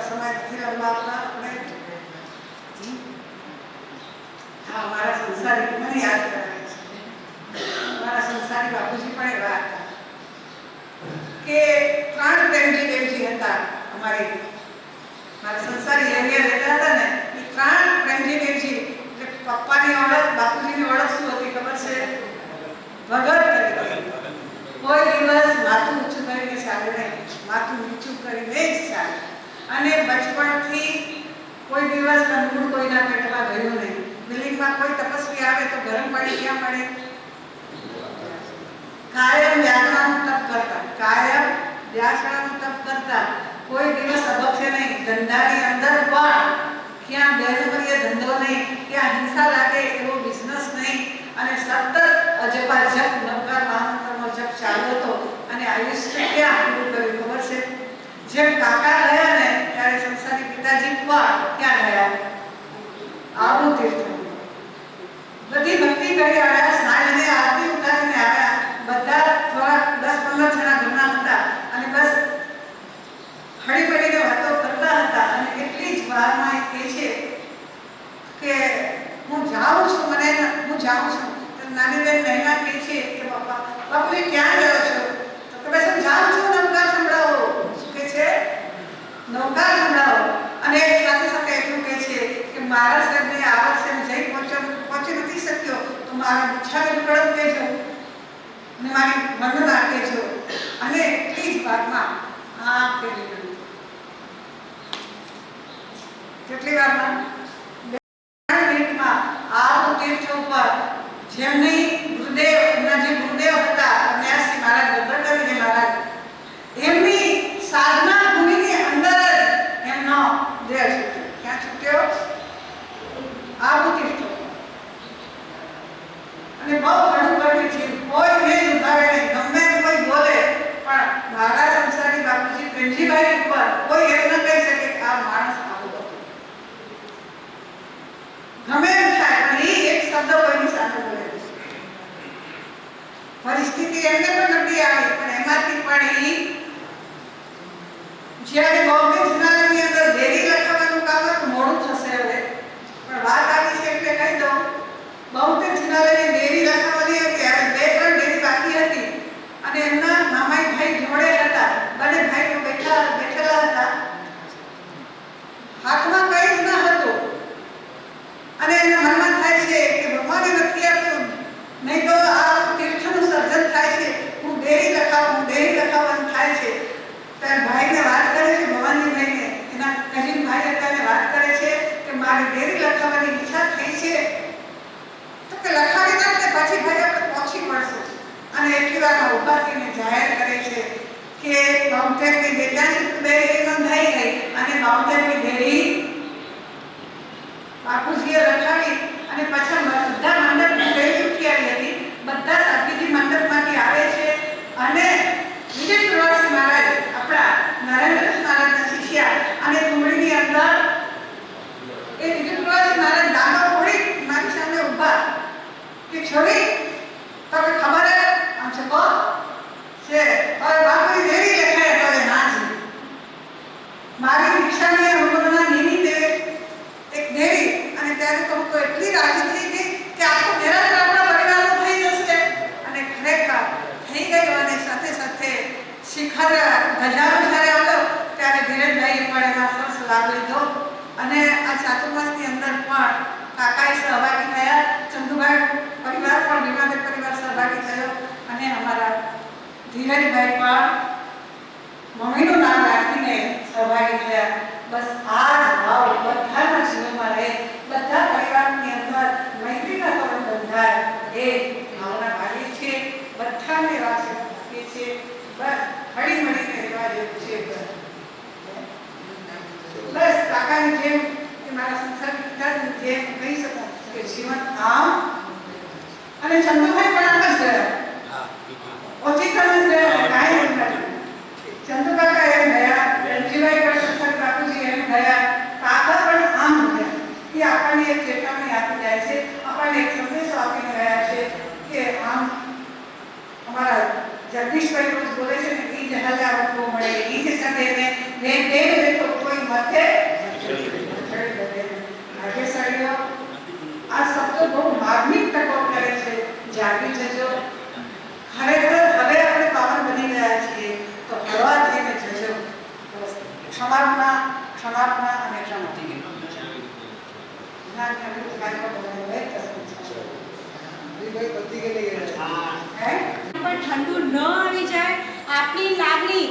સમય નથી લંબાવતા આપણે હા મારા સંસારી મને યાદ કરાવે છે મારા સંસારી બાપુજી પણ એવા હતા કે 3 પ્રેમજી દેવજી હતા અમારે મારા સંસારી એરિયા રહેતા હતા ને એ 3 પ્રેમજી દેવજી એટલે પપ્પાની ઓળખ બાપુજીની ઓળખ શું હતી ખબર છે ભગત તરીકે કોઈ દિવસ માથું ઊંચું કરીને ચાલે નહીં માથું નીચું કરીને જ ચાલે અને બચપણથી કોઈ દિવસ કંદમૂળ કોઈના પેટમાં ગયું નહીં બિલ્ડિંગમાં કોઈ તપસ્વી આવે તો ગરમ પાણી ક્યાં મળે કાયમ વ્યાકરણનું તપ કરતા કાયમ વ્યાકરણનું તપ કરતા કોઈ દિવસ અબકશે નહીં ધંધાની અંદર પણ ક્યાં બેનપરીય ધંધો નહીં ક્યાં હિંસા લાગે એવો બિઝનેસ નહીં અને સતત અજપા જપ નવકાર મહામંત્રનો જપ ચાલ્યો હતો અને આયુષ્ય ક્યાં પૂરું કર્યું ખબર છે જેમ કાકા ગયા ને ત્યારે સંસારી પિતાજી પણ ક્યાં ગયા આવું તીર્થ બધી ભક્તિ કરી આવ્યા સાંજને આરતી ઉતારીને આવ્યા બધા થોડા 10-15 જણા ઘરના હતા અને બસ હળી પડીને વાતો કરતા હતા અને એટલી જ વારમાં એ કહે છે કે હું જાઉં છું તો નાની બેન નૈના કહે છે કે બાપુજી ક્યાં ગયો છો તો બસ હું જાઉં છું નવકાર સંભળાવો શું કહે છે નવકાર સંભળાવો અને સાથે સાથે એટલું કહે છે કે મારા સાહેબને આ વર્ષે જઈ પહોંચી નથી શક્યો તો મારા ઈચ્છાને કડક કહેજો અને મારી વંદના કહેજો અને એટલી જ વાતમાં આ કરી ગયું કેટલી વારમાં આ તીર્થ ઉપર જેમની ગુરુદેવના જે ગુરુદેવ હતા અન્યાસી મહારાજ ગબ્બરકરજી મહારાજ એમની સાધના ભૂમિની અંદર જ એમનો દેહ છૂટ્યો ક્યાં છૂટ્યો આ તીર્થ અને બહુ ઘણું કર્યું છે કોઈને દુભાવે નહીં ગમે કોઈ બોલે પણ મારા સંસારી બાપુજી પ્રેમજીભાઈ ઉપર કોઈ એમ ન કહી શકે કે આ માણસ ગમે એમ થાય પણ એ એક શબ્દ કોઈની સાથે બોલે પરિસ્થિતિ એમને પણ નબળી આવી પણ એમાંથી પણ એ જ્યારે બૌદ્ધિક જનાલયની અંદર ડેરી લખાવવાનું કામ હતું મોડું થશે હવે પણ વાત આવી છે એટલે કહી દઉં બૌદ્ધિક જનાલયની ડેરી લખાવવાની હતી હવે 2-3 ડેરી બાકી હતી અને એમના મામાઈ ભાઈ જોડે હતા બંને ભાઈઓ બેઠેલા હતા હાથમાં કંઈ જ ન હતું અને એના મનમાં થાય છે કે ભગવાને નથી આપ્યું નહીં તો આ તીર્થનું સર્જન થાય છે હું ડેરી લખાવવાનું થાય છે ત્યારે ભાઈને વાત કરે છે ભવાની ભાઈને એના કજીન ભાઈ હતા એને વાત કરે છે કે મારી ડેરી લખાવવાની ઈચ્છા થઈ છે તો કે લખાવી નાખ ને પછી ભાઈ આપણે પહોંચી પડશું અને એટલી વારમાં ઊભા થઈને જાહેર કરે છે કે બાઉન્ટેરની ડેરી નોંધાઈ ગઈ અને બાઉન્ટેરની ડેરી બાપુજીએ લખાવી અને પછી બધા મંડપ ગઈ ચૂકી આવી હતી બધા સાધ્વીજી મંડપમાંથી આવે છે અને વિજય પ્રવાસી મહારાજ આપણા નરેન્દ્ર મહારાજના શિષ્યા અને તુમડીની અંદર એ વિજય પ્રવાસી મહારાજ દાદો પડી મારી સામે ઊભા કે છોરી તમને ખબર હે આમ છે કો છે और बापू देवी लखाया तो ना जी મારી દીક્ષાની અનુમોદના નીની દે એક દેવી અને ત્યારે તો હું એટલી રાજી થઈ ગઈ કે આખો દેરાસર આપણા પરિવારનો થઈ જશે અને ખરેખર થઈ ગયો અને સાથે સાથે શિખર ધજારો જ્યારે આવ્યો ત્યારે ધીરજભાઈએ પણ એમાં સરસ લાભ લીધો અને આ ચાતુર્માસની અંદર પણ કાકાએ સહભાગી થયા ચંદુભાઈ પરિવાર પણ વિમાનદેવ પરિવાર સહભાગી થયો અને અમારા ધીરજભાઈ પણ મમ્મીનું નામ રાખીને સહભાગી થયા બસ આ જ ભાવ બધાના જીવનમાં રહે બધા પરિવારની અંદર મૈત્રીના તોરણ બંધાય એ ભાવના ભાવી છે બધાને રાસ રાખીએ છીએ બસ હળી મળીને રહેવા જેવું છે બસ કાકાની જેમ કે મારા સંસારની પિતાની જેમ કહી શકાય કે જીવન આમ અને ચંદુભાઈ પણ આમ જ ગયા ઓછી કામ જ ગયા કાંઈ નથી ચંદુ કાકા એમ ગયા રણજીભાઈ પણ સંસાર બાપુજી એમ ગયા કાકા પણ આમ ગયા એ આપણને એક ચેતવણી આપી જાય છે આપણને એક સંદેશો આપીને ગયા છે કે આમ અમારા જગદીશભાઈ રોજ બોલે છે ને એ જ હલ્યા વખો મળે એ જ સાથે ને દેવ તો કોઈ મત આપણી લાગણી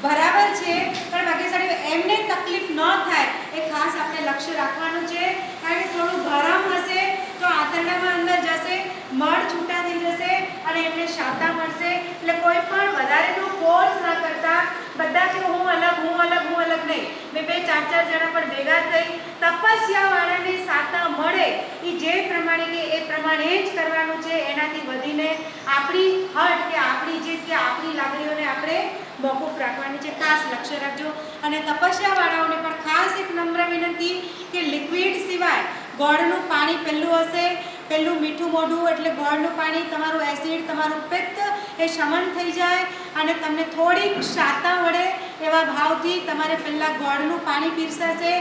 બરાબર છે પણ ભાગ્યશાળી એમને તકલીફ ન થાય એ ખાસ આપણે લક્ષ્ય રાખવાનું છે. કારણ કે થોડું ગરમ હશે તો આંતરડામાં અંદર જશે, મળ છૂટા થઈ જશે અને એમને શાતા મળશે. એટલે કોઈ પણ વધારેનો ફોર્સ ન કરતા બધા કે હું અલગ નહીં, બે ચાર જણા પણ ભેગા થઈ તપસ્યાવાળાને શાતા મળે એ જે પ્રમાણે કે એ પ્રમાણે જ કરવાનું છે. એનાથી વધીને આપણી હટ કે આપણી જીત કે આપણી લાગણીઓને આપણે મોકૂફ રાખવાની છે. ખાસ લક્ષ્ય રાખજો. અને તપસ્યાવાળાઓને પણ ખાસ એક નમ્ર વિનંતી કે લિક્વિડ સિવાય ગોળનું પાણી પહેલું હશે, પહેલું મીઠું મોઢું એટલે ગોળનું પાણી, તમારું એસિડ, તમારું પિત્ત એ શમન થઈ જાય અને તમને થોડીક શાતા વડે એવા ભાવથી તમારે પહેલાં ગોળનું પાણી પીરસાશે.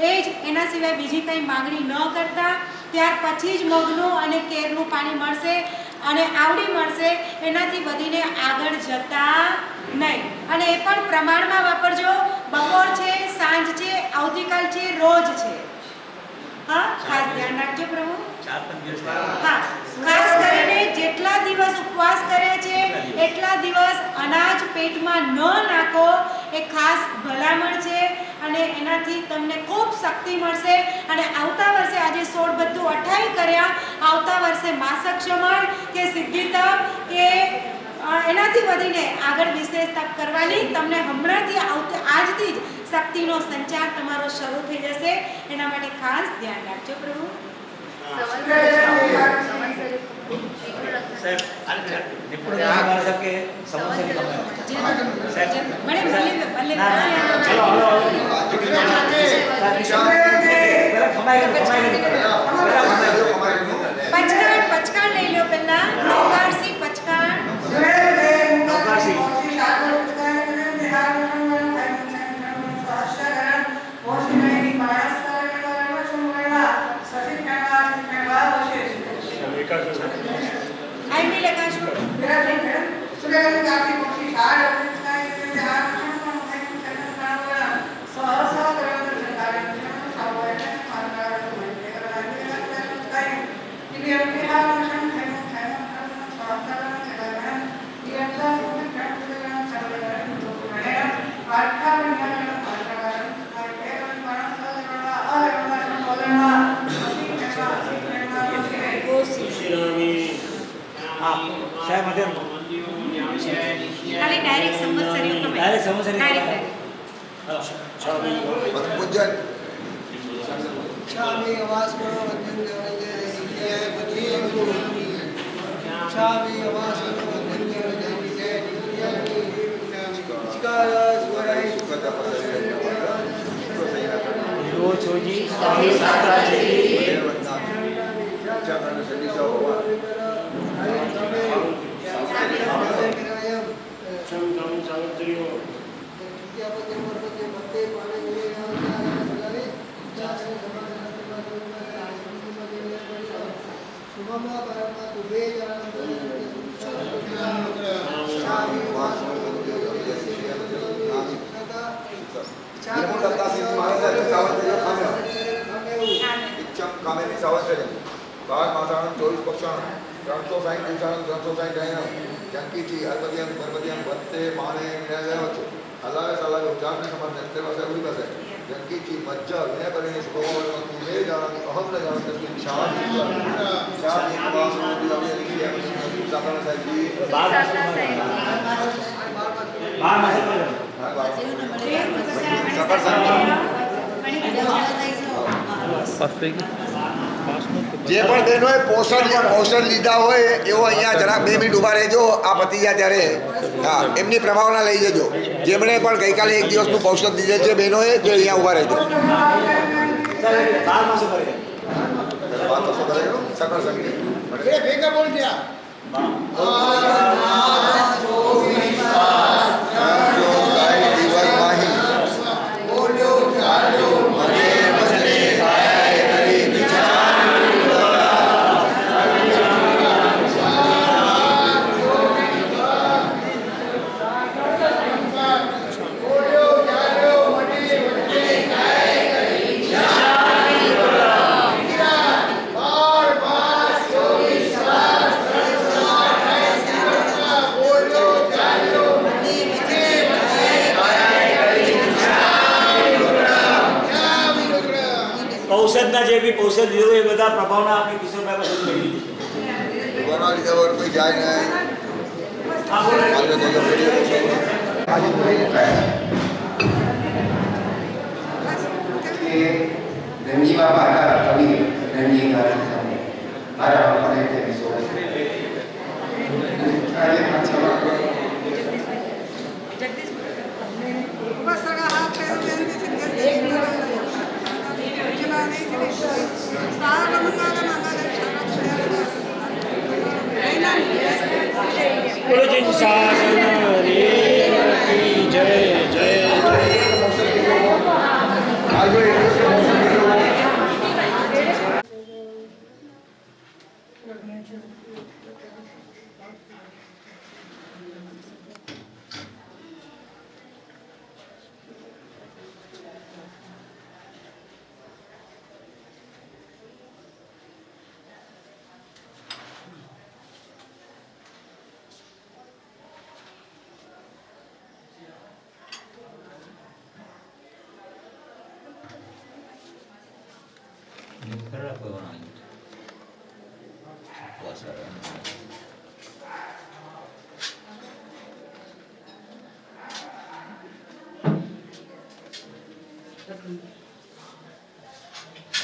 એ જ, એના સિવાય બીજી કંઈ માગણી ન કરતા. ત્યાર પછી જ મગનું અને કેરનું પાણી મળશે અને આવડી મળશે. એનાથી વધીને આગળ જતા નહીં. અને એ પણ પ્રમાણમાં વાપરજો. બપોર છે, સાંજ છે, આવતીકાલ છે, રોજ છે. હા, ખાસ ધ્યાન રાખજો પ્રભુ. હા, ખાસ કરીને જેટલા દિવસ ઉપવાસ કર્યા છે એટલા દિવસ અનાજ પેટમાં ન નાખો એ ખાસ ભલામણ છે. અને એનાથી તમને ખૂબ શક્તિ મળશે. અને આવતા વર્ષે આજે 16 બધું 28 કર્યા, આવતા વર્ષે માસક શમન કે સિદ્ધિ તપ કે એનાથી વધીને આગળ વિશેષ તપ કરવાની તમને હમણાંથી આજથી જ શક્તિનો સંચાર તમારો શરૂ થઈ જશે. એના માટે ખાસ ધ્યાન રાખજો પ્રભુ. પચકાણ લઈ લો પહેલા. નવકારસિંહ પચકાણ. જે પણ બહેનોએ પોષણ લીધા હોય એવો અહીંયા જરા 2 મિનિટ ઊભા રહેજો. આ પતી જાય ત્યારે હા એમની પ્રભાવના લઈ જજો. જેમણે પણ ગઈકાલે 1 દિવસનું પોષણ લીધે છે બહેનોએ તે અહીંયા ઊભા રહેજો. ભેગા બોલ ત્યાં બોલો ઔષધના જે બી ઔષધ લીધો એ બધા પ્રભાવના આપણે કિશોરભાઈ પાસે મેળવી લીધું. ભગવાનના લીધા વગર કોઈ જાય નહીં. હા, બોલો. રણજી બાબા હતા કવિ રણજી મારા બાપાને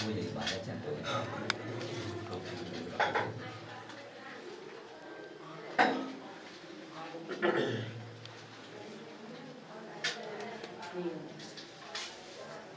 Bây giờ bà đã chặt rồi.